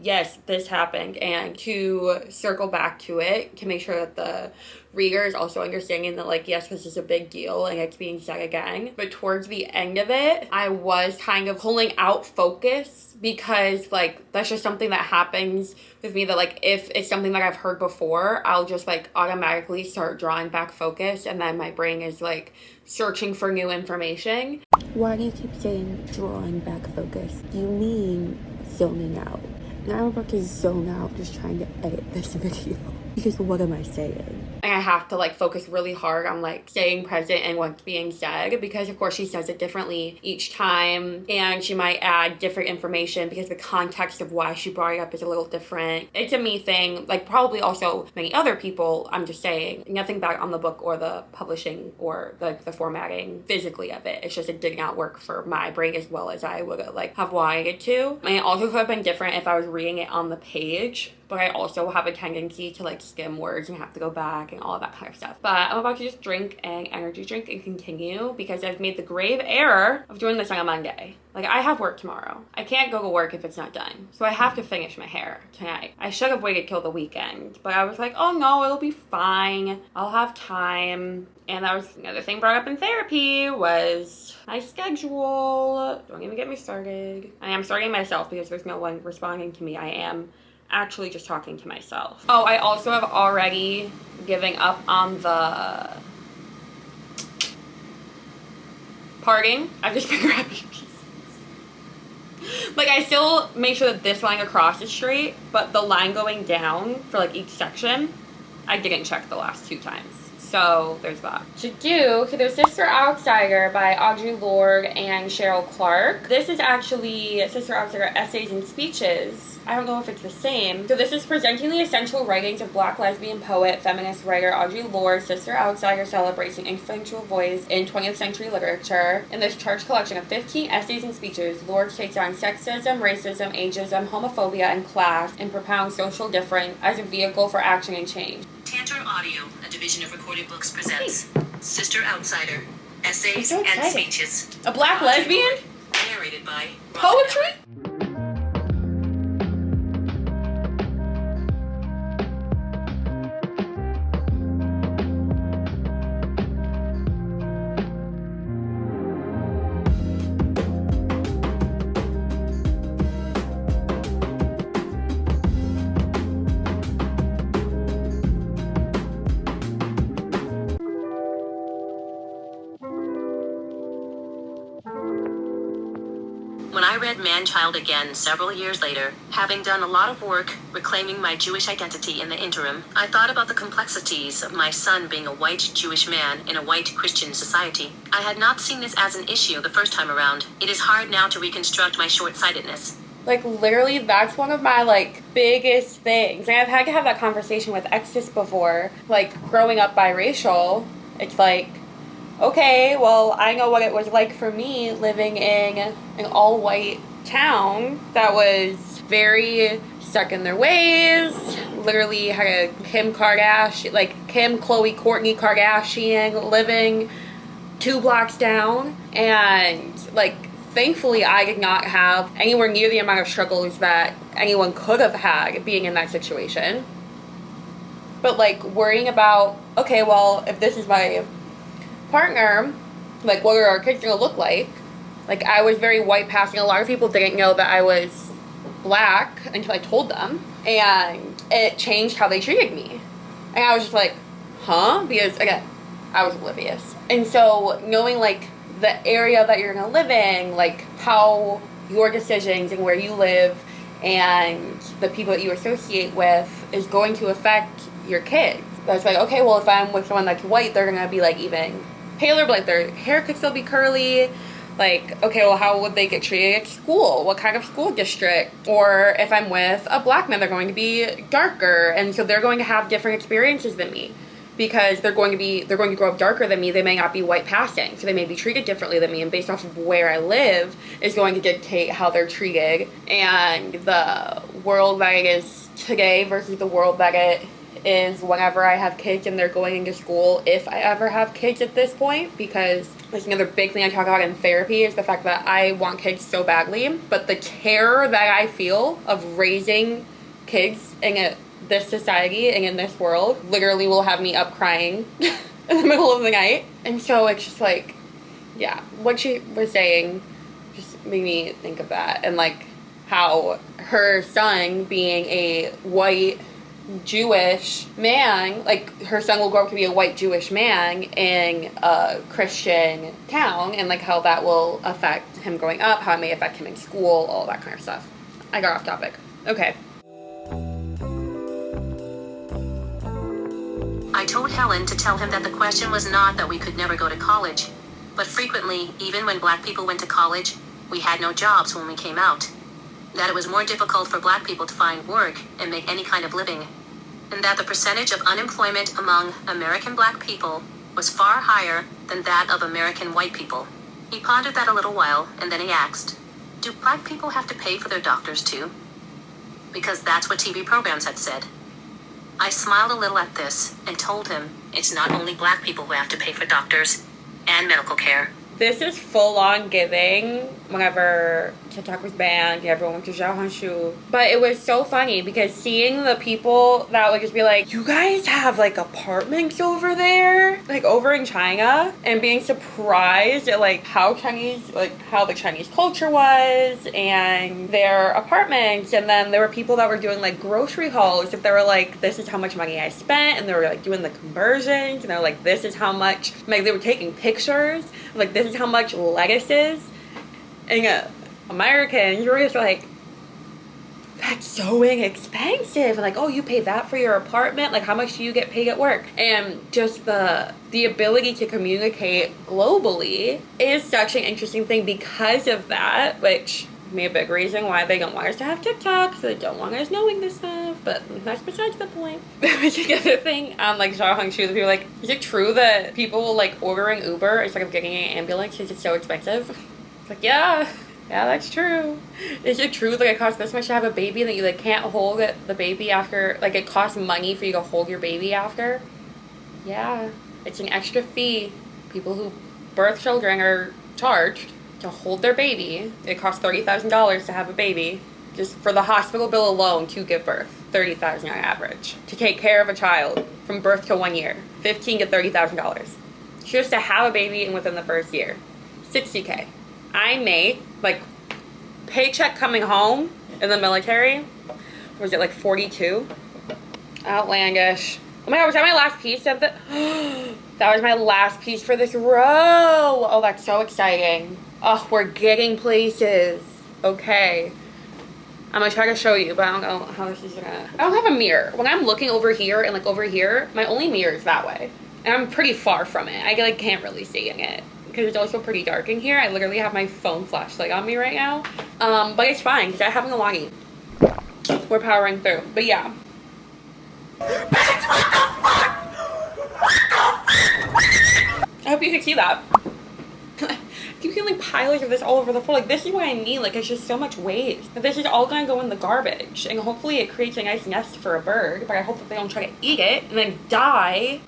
and to circle back to it to make sure that the readers also understanding that, like, yes, this is a big deal and it's being said again. But towards the end of it, I was kind of pulling out focus because, like, that's just something that happens with me, that, like, if it's something that I've heard before, I'll just, like, automatically start drawing back focus, and then my brain is, like, searching for new information. Why do you keep saying drawing back focus? You mean zoning out. And I'm about to zone out just trying to edit this video. Because what am I saying? And I have to, like, focus really hard on, like, staying present and what's being said, because of course she says it differently each time, and she might add different information because the context of why she brought it up is a little different. It's a me thing, like probably also many other people. I'm just saying, nothing bad on the book or the publishing or the formatting physically of it. It's just it did not work for my brain as well as I would have wanted it to. And it also could have been different if I was reading it on the page, but I also have a tendency to, like, skim words and have to go back and all of that kind of stuff. But I'm about to just drink an energy drink and continue, because I've made the grave error of doing this on a Monday. Like, I have work tomorrow. I can't go to work if it's not done. So I have to finish my hair tonight. I should have waited till the weekend, but I was like, oh no, it'll be fine. I'll have time. And that was another thing brought up in therapy, was my schedule. Don't even get me started. I am starting myself because there's no one responding to me. I am actually just talking to myself. Oh, I also have already given up on the parting. I've just been grabbing pieces. Like, I still make sure that this line across is straight, but the line going down for, like, each section, I didn't check the last 2 times. So there's that. To do, there's Sister Outsider by Audre Lorde and Cheryl Clark. This is actually Sister Outsider Essays and Speeches. I don't know if it's the same. So this is presenting the essential writings of Black lesbian poet, feminist writer Audre Lorde. Sister Outsider celebrates an influential voice in 20th century literature. In this charged collection of 15 essays and speeches, Lorde takes on sexism, racism, ageism, homophobia, and class, and propounds social difference as a vehicle for action and change. Tantor Audio, a division of Recorded Books, presents Sister Outsider, Essays so and Speeches. A Black lesbian? Narrated by Poetry? When I read Man-Child again several years later, having done a lot of work reclaiming my Jewish identity in the interim, I thought about the complexities of my son being a white Jewish man in a white Christian society. I had not seen this as an issue the first time around. It is hard now to reconstruct my short-sightedness. Like, literally, that's one of my, like, biggest things. And I've had to have that conversation with exes before. Like, growing up biracial, it's like, okay, well, I know what it was like for me living in an all-white town that was very stuck in their ways. Literally had a Kim, Khloe, Kourtney Kardashian living 2 blocks down. And, like, thankfully, I did not have anywhere near the amount of struggles that anyone could have had being in that situation. But, like, worrying about, okay, well, if this is my partner, like, what are our kids gonna look like? Like, I was very white passing. A lot of people didn't know that I was Black until I told them, and it changed how they treated me. And I was just like, huh? Because, again, I was oblivious. And so knowing, like, the area that you're gonna live in, like, how your decisions and where you live and the people that you associate with is going to affect your kids. That's like, okay, well, if I'm with someone that's white, they're gonna be, like, even paler, but, like, their hair could still be curly. Like, okay, well, how would they get treated at school? What kind of school district? Or if I'm with a Black man, they're going to be darker, and so they're going to have different experiences than me, because they're going to grow up darker than me. They may not be white passing, so they may be treated differently than me, and based off of where I live is going to dictate how they're treated. And the world that it is today versus the world that it is whenever I have kids and they're going into school, if I ever have kids at this point, because there's another big thing I talk about in therapy is the fact that I want kids so badly, but the terror that I feel of raising kids in a this society and in this world literally will have me up crying in the middle of the night. And so it's just like, yeah, what she was saying just made me think of that. And like how her son being a white Jewish man, like her son will grow up to be a white Jewish man in a Christian town, and like how that will affect him growing up, how it may affect him in school, all that kind of stuff. I got off topic. Okay. I told Helen to tell him that the question was not that we could never go to college, but frequently, even when black people went to college, we had no jobs when we came out. That it was more difficult for black people to find work and make any kind of living, and that the percentage of unemployment among American black people was far higher than that of American white people. He pondered that a little while, and then he asked, "Do black people have to pay for their doctors too?" Because that's what TV programs had said. I smiled a little at this and told him it's not only black people who have to pay for doctors and medical care. This is full on giving whenever TikTok was banned, everyone went to Xiaohongshu. But it was so funny because seeing the people that would just be like, you guys have like apartments over there, like over in China, and being surprised at like how Chinese, like how the Chinese culture was and their apartments. And then there were people that were doing like grocery hauls. If they were like, this is how much money I spent, and they were like doing the conversions, and they were like, this is how much, like they were taking pictures, like this is how much lettuce is. And Americans were just like, that's so inexpensive. And like, oh, you pay that for your apartment? Like, how much do you get paid at work? And just the ability to communicate globally is such an interesting thing because of that, which may be a big reason why they don't want us to have TikTok, so they don't want us knowing this stuff, but that's besides the point. Which is the other thing, like Xiaohongshu, the people like, is it true that people like ordering Uber instead of getting an ambulance because it's so expensive? It's like, yeah, that's true. Is it true that it costs this much to have a baby and that you like can't hold the baby after, like it costs money for you to hold your baby after? Yeah, it's an extra fee. People who birth children are charged to hold their baby. It costs $30,000 to have a baby. Just for the hospital bill alone to give birth. $30,000 on average. To take care of a child from birth to 1 year. $15,000 to $30,000. Just to have a baby and within the first year. $60K. I made, like, paycheck coming home in the military, was it like 42? Outlandish. Oh my god, was that my last piece of the... That was my last piece for this row. Oh, that's so exciting. Oh, we're getting places. Okay. I'm gonna try to show you, but I don't know how this is gonna... I don't have a mirror. When I'm looking over here and like over here, my only mirror is that way. And I'm pretty far from it. I like can't really see in it. Because it's also pretty dark in here. I literally have my phone flashlight on me right now. But it's fine, because I have a login. We're powering through. But yeah. I hope you can see that. You can like piles of this all over the floor. Like this is what I mean. Like it's just so much waste. This is all gonna go in the garbage. And hopefully it creates a nice nest for a bird. But I hope that they don't try to eat it and then die.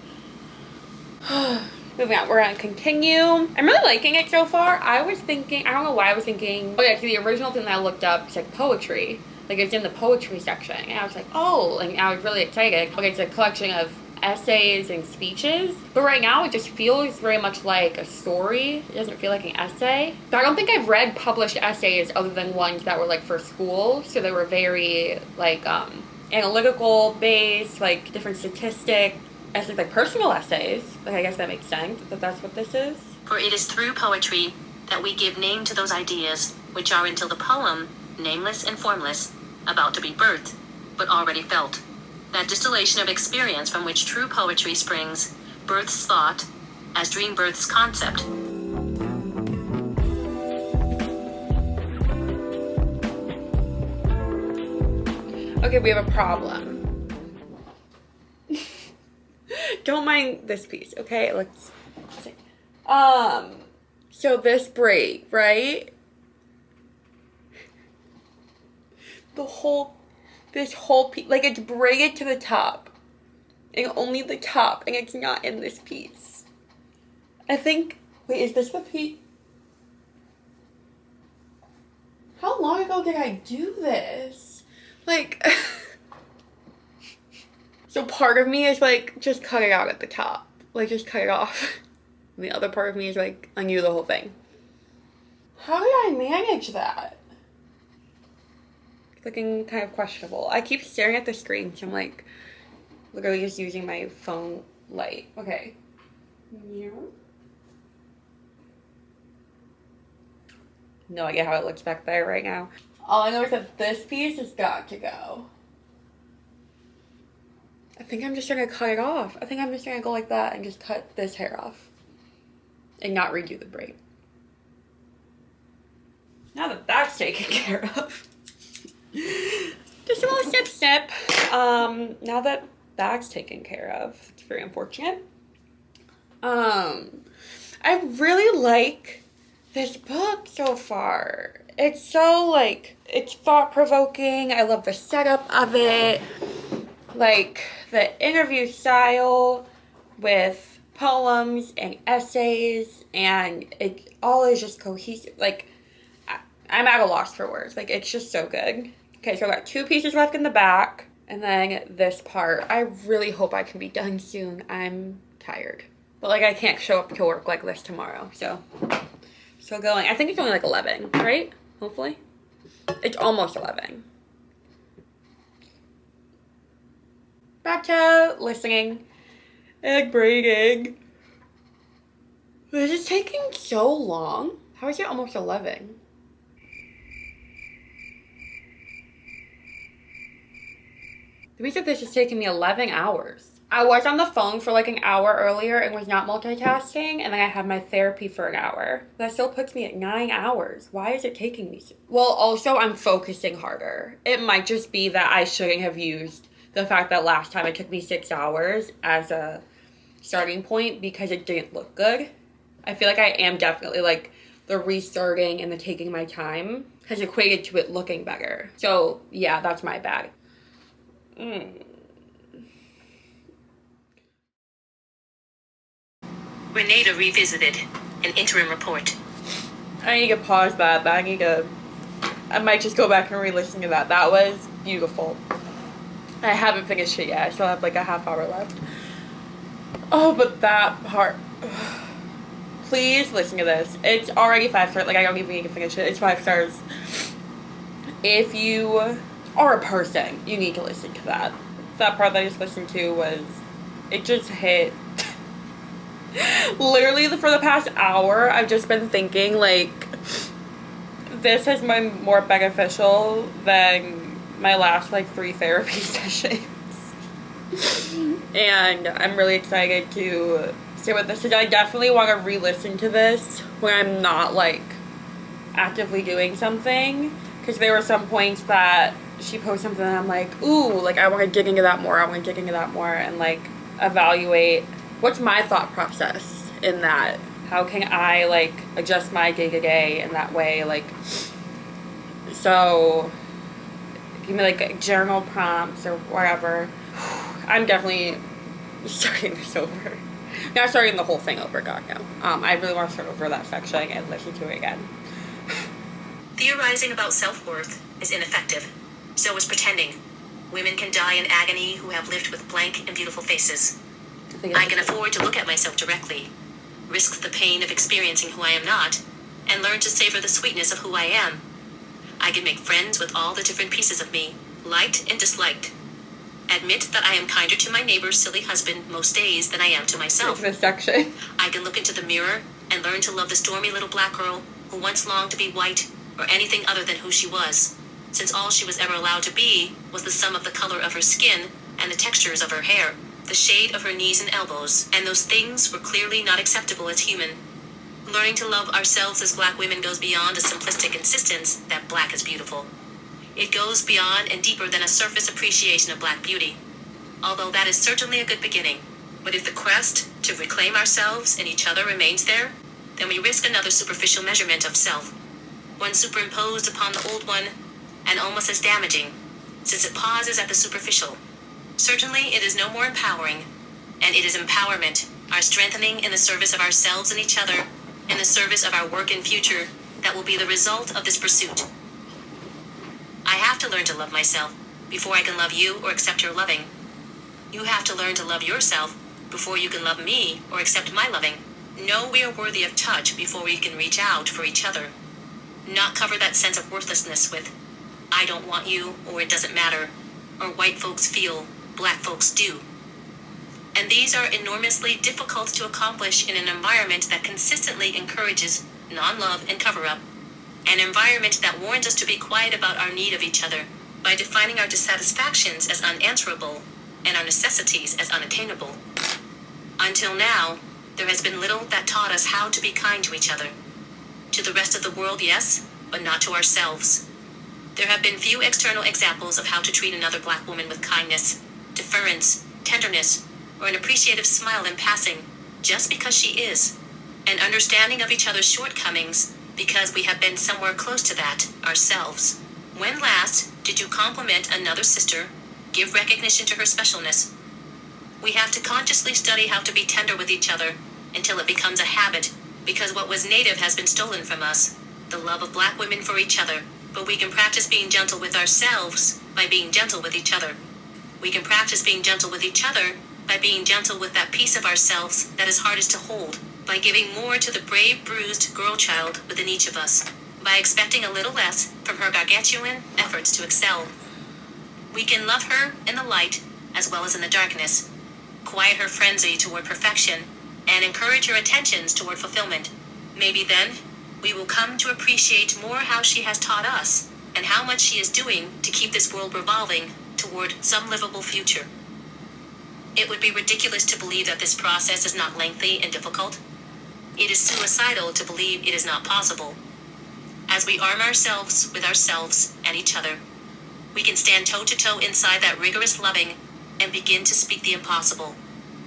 Moving on, we're gonna continue. I'm really liking it so far. I was thinking, I don't know why I was thinking, oh yeah, so the original thing that I looked up is like poetry. Like it's in the poetry section. And I was like, oh, and I was really excited. Okay, it's a collection of essays and speeches. But right now it just feels very much like a story. It doesn't feel like an essay. But I don't think I've read published essays other than ones that were like for school. So they were very like analytical based, like different statistics. Essays, like personal essays. Like I guess that makes sense if that's what this is. For it is through poetry that we give name to those ideas which are until the poem, nameless and formless, about to be birthed, but already felt. That distillation of experience from which true poetry springs, births thought, as dream births concept. Okay, we have a problem. Don't mind this piece, okay? Let's see. So this braid, right? This whole piece, like it's braided to the top. And only the top, and it's not in this piece. I think, wait, is this the piece? How long ago did I do this? Like, So part of me is like, just cut it out at the top. Like, just cut it off. And the other part of me is like, undo the whole thing. How did I manage that? Looking kind of questionable. I keep staring at the screen, so I'm like, literally just using my phone light. Okay. No idea how it looks back there right now. All I know is that this piece has got to go. I think I'm just gonna cut it off. I think I'm just gonna go like that and just cut this hair off. And not redo the braid. Now that that's taken care of. Just a little snip snip. Now that that's taken care of, it's very unfortunate. I really like this book so far. It's so like, it's thought-provoking. I love the setup of it. Like the interview style with poems and essays, and it all is just cohesive. Like, I'm at a loss for words. Like, it's just so good. Okay, so I got 2 pieces left in the back, and then this part. I really hope I can be done soon. I'm tired. But, like, I can't show up to work like this tomorrow, so still going. I think it's only like 11, right? Hopefully. It's almost 11. Back to listening and braiding. This is taking so long. How is it almost 11? The reason this is taking me 11 hours. I was on the phone for like an hour earlier and was not multitasking, and then I had my therapy for an hour. That still puts me at 9 hours. Why is it taking me so? Well, also I'm focusing harder. It might just be that I shouldn't have used the fact that last time it took me 6 hours as a starting point because it didn't look good. I feel like I am definitely like the restarting and the taking my time has equated to it looking better. So yeah, that's my bad. Grenada Revisited, an interim report. I need to pause that. I might just go back and re-listen to that. That was beautiful. I haven't finished it yet. I still have like a half hour left. Oh, but that part. Please listen to this. It's already 5 stars. Like, I don't even need to finish it. It's 5 stars. If you are a person, you need to listen to that. That part that I just listened to was, it just hit. Literally for the past hour, I've just been thinking, like, this has been more beneficial than my last, like, 3 therapy sessions. And I'm really excited to see what this is. I definitely want to re-listen to this when I'm not, like, actively doing something. Because there were some points that she posted something and I'm like, ooh, like, I want to dig into that more. I want to dig into that more and, like, evaluate what's my thought process in that. How can I, like, adjust my day-to-day in that way, like, so, give me, like, journal prompts or whatever. I'm definitely starting this over. Not starting the whole thing over, God, no. I really want to start over that section and listen to it again. Theorizing about self-worth is ineffective. So is pretending. Women can die in agony who have lived with blank and beautiful faces. I can afford to look at myself directly, risk the pain of experiencing who I am not, and learn to savor the sweetness of who I am. I can make friends with all the different pieces of me, liked and disliked. Admit that I am kinder to my neighbor's silly husband most days than I am to myself. This section. I can look into the mirror and learn to love the stormy little black girl who once longed to be white or anything other than who she was, since all she was ever allowed to be was the sum of the color of her skin and the textures of her hair, the shade of her knees and elbows, and those things were clearly not acceptable as human. Learning to love ourselves as black women goes beyond a simplistic insistence that black is beautiful. It goes beyond and deeper than a surface appreciation of black beauty. Although that is certainly a good beginning. But if the quest to reclaim ourselves and each other remains there, then we risk another superficial measurement of self. One superimposed upon the old one, and almost as damaging, since it pauses at the superficial. Certainly it is no more empowering, and it is empowerment, our strengthening in the service of ourselves and each other, in the service of our work and future, that will be the result of this pursuit. I have to learn to love myself before I can love you or accept your loving. You have to learn to love yourself before you can love me or accept my loving. Know we are worthy of touch before we can reach out for each other. Not cover that sense of worthlessness with, I don't want you, or it doesn't matter, or white folks feel, black folks do. And these are enormously difficult to accomplish in an environment that consistently encourages non-love and cover-up. An environment that warns us to be quiet about our need of each other by defining our dissatisfactions as unanswerable and our necessities as unattainable. Until now, there has been little that taught us how to be kind to each other. To the rest of the world, yes, but not to ourselves. There have been few external examples of how to treat another black woman with kindness, deference, tenderness, or an appreciative smile in passing, just because she is. An understanding of each other's shortcomings, because we have been somewhere close to that ourselves. When last did you compliment another sister, give recognition to her specialness? We have to consciously study how to be tender with each other until it becomes a habit, because what was native has been stolen from us, the love of black women for each other. But we can practice being gentle with ourselves by being gentle with each other. We can practice being gentle with each other by being gentle with that piece of ourselves that is hardest to hold, by giving more to the brave, bruised girl child within each of us, by expecting a little less from her gargantuan efforts to excel. We can love her in the light as well as in the darkness, quiet her frenzy toward perfection, and encourage her attentions toward fulfillment. Maybe then, we will come to appreciate more how she has taught us, and how much she is doing to keep this world revolving toward some livable future. It would be ridiculous to believe that this process is not lengthy and difficult. It is suicidal to believe it is not possible. As we arm ourselves with ourselves and each other, we can stand toe-to-toe inside that rigorous loving and begin to speak the impossible,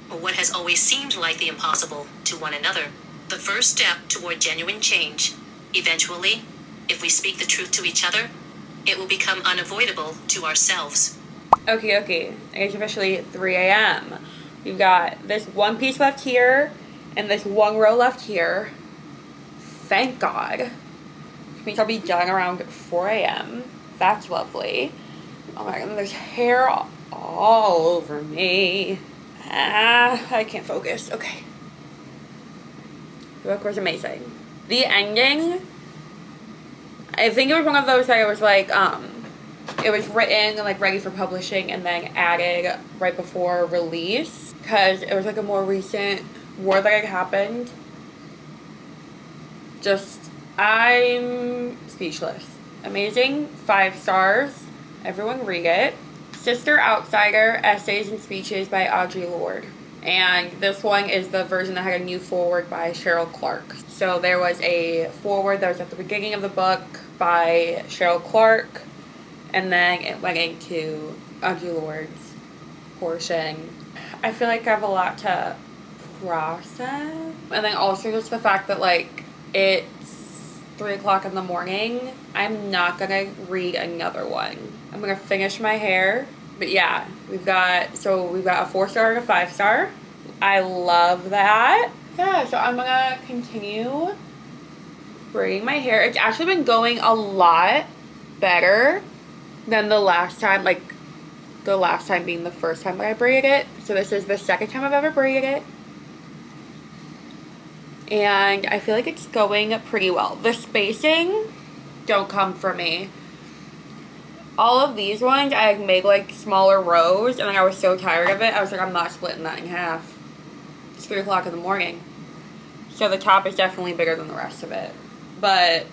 or what has always seemed like the impossible, to one another. The first step toward genuine change. Eventually, if we speak the truth to each other, it will become unavoidable to ourselves. Okay. It's officially 3 a.m. We've got this one piece left here and this one row left here. Thank God. Which means I'll be done around 4 a.m. That's lovely. Oh my God, there's hair all over me. I can't focus. Okay. The book was amazing. The ending, I think it was one of those that it was like, it was written and like ready for publishing and then added right before release, because it was like a more recent war that had happened. Just, I'm speechless. Amazing. 5 stars. Everyone read it. Sister Outsider, Essays and Speeches by Audre Lorde. And this one is the version that had a new foreword by Cheryl Clark. So there was a foreword that was at the beginning of the book by Cheryl Clark, and then it went into Audre Lorde's portion. I feel like I have a lot to process. And then also just the fact that like it's 3 o'clock in the morning. I'm not gonna read another one. I'm gonna finish my hair. But yeah, we've got a 4-star and a 5-star. I love that. Yeah, so I'm gonna continue braiding my hair. It's actually been going a lot better than the last time, like the last time being the first time that I braided it. So this is the second time I've ever braided it. And I feel like it's going pretty well. The spacing, don't come for me. All of these ones, I made like smaller rows, and like I was so tired of it, I was like, I'm not splitting that in half. It's 3 o'clock in the morning. So the top is definitely bigger than the rest of it. But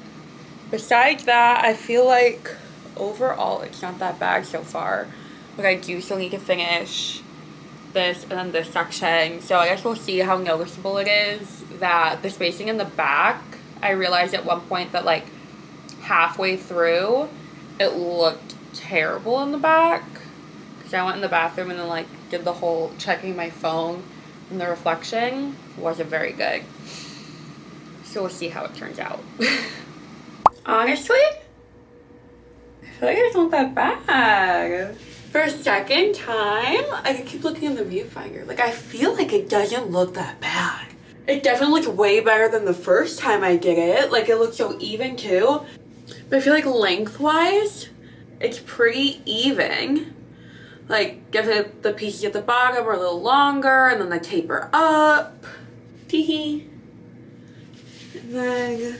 besides that, I feel like overall it's not that bad so far. Like I do still need to finish this and then this section. So I guess we'll see how noticeable it is that the spacing in the back, I realized at one point that like halfway through, it looked terrible in the back, because I went in the bathroom and then like did the whole checking my phone, and the reflection wasn't very good. So we'll see how it turns out. Honestly, I feel like it's not that bad. For a second time, I keep looking in the viewfinder. Like I feel like it doesn't look that bad. It definitely looks way better than the first time I did it. Like it looks so even too. But I feel like lengthwise, it's pretty even. like give it the pieces at the bottom are a little longer and then they taper up. Teehee. And then,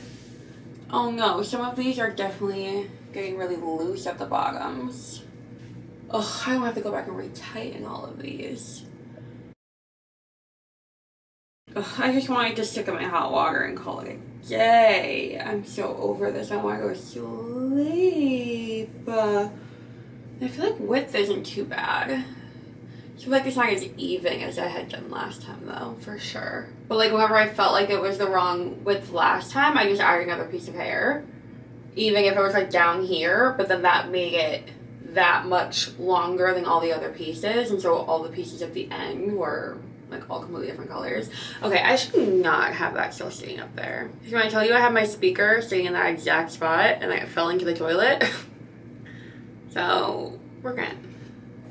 oh no, some of these are definitely getting really loose at the bottoms. Oh, I don't have to go back and retighten all of these. Ugh, I just wanted to stick in my hot water and call it a day. I'm so over this. I want to go to sleep. I feel like width isn't too bad. I feel like it's not as even as I had done last time though, for sure. But like whenever I felt like it was the wrong width last time, I just added another piece of hair. Even if it was like down here, but then that made it that much longer than all the other pieces. And so all the pieces at the end were like all completely different colors. Okay, I should not have that still sitting up there. Because when I tell you I have my speaker sitting in that exact spot and I fell into the toilet. So we're gonna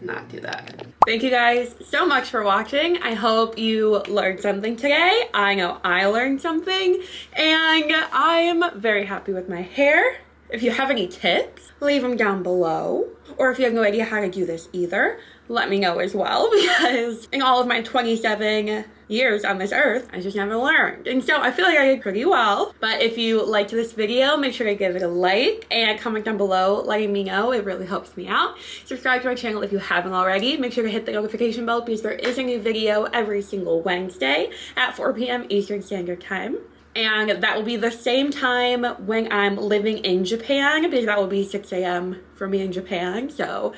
not do that. Thank you guys so much for watching. I hope you learned something today. I know I learned something and I am very happy with my hair. If you have any tips, leave them down below. Or if you have no idea how to do this either, let me know as well, because in all of my 27 years on this earth, I just never learned. And so I feel like I did pretty well. But if you liked this video, make sure to give it a like and comment down below letting me know. It really helps me out. Subscribe to my channel if you haven't already. Make sure to hit the notification bell because there is a new video every single Wednesday at 4 p.m. Eastern Standard Time. And that will be the same time when I'm living in Japan, because that will be 6 a.m. for me in Japan. So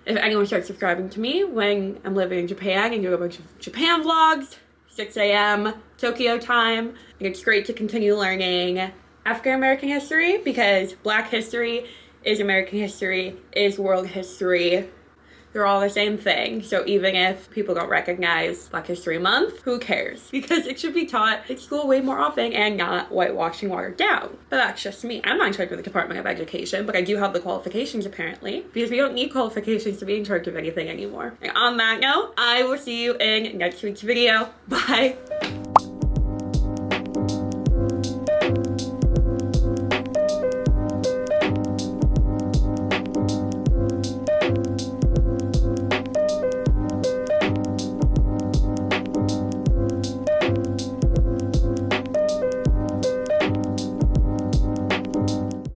if anyone starts subscribing to me when I'm living in Japan and do a bunch of Japan vlogs, 6 a.m. Tokyo time. And it's great to continue learning African American history because Black history is American history, is world history. They're all the same thing. So even if people don't recognize Black History Month, who cares? Because it should be taught at school way more often and not whitewashing watered down. But that's just me. I'm not in charge of the Department of Education, but I do have the qualifications apparently, because we don't need qualifications to be in charge of anything anymore. And on that note, I will see you in next week's video. Bye.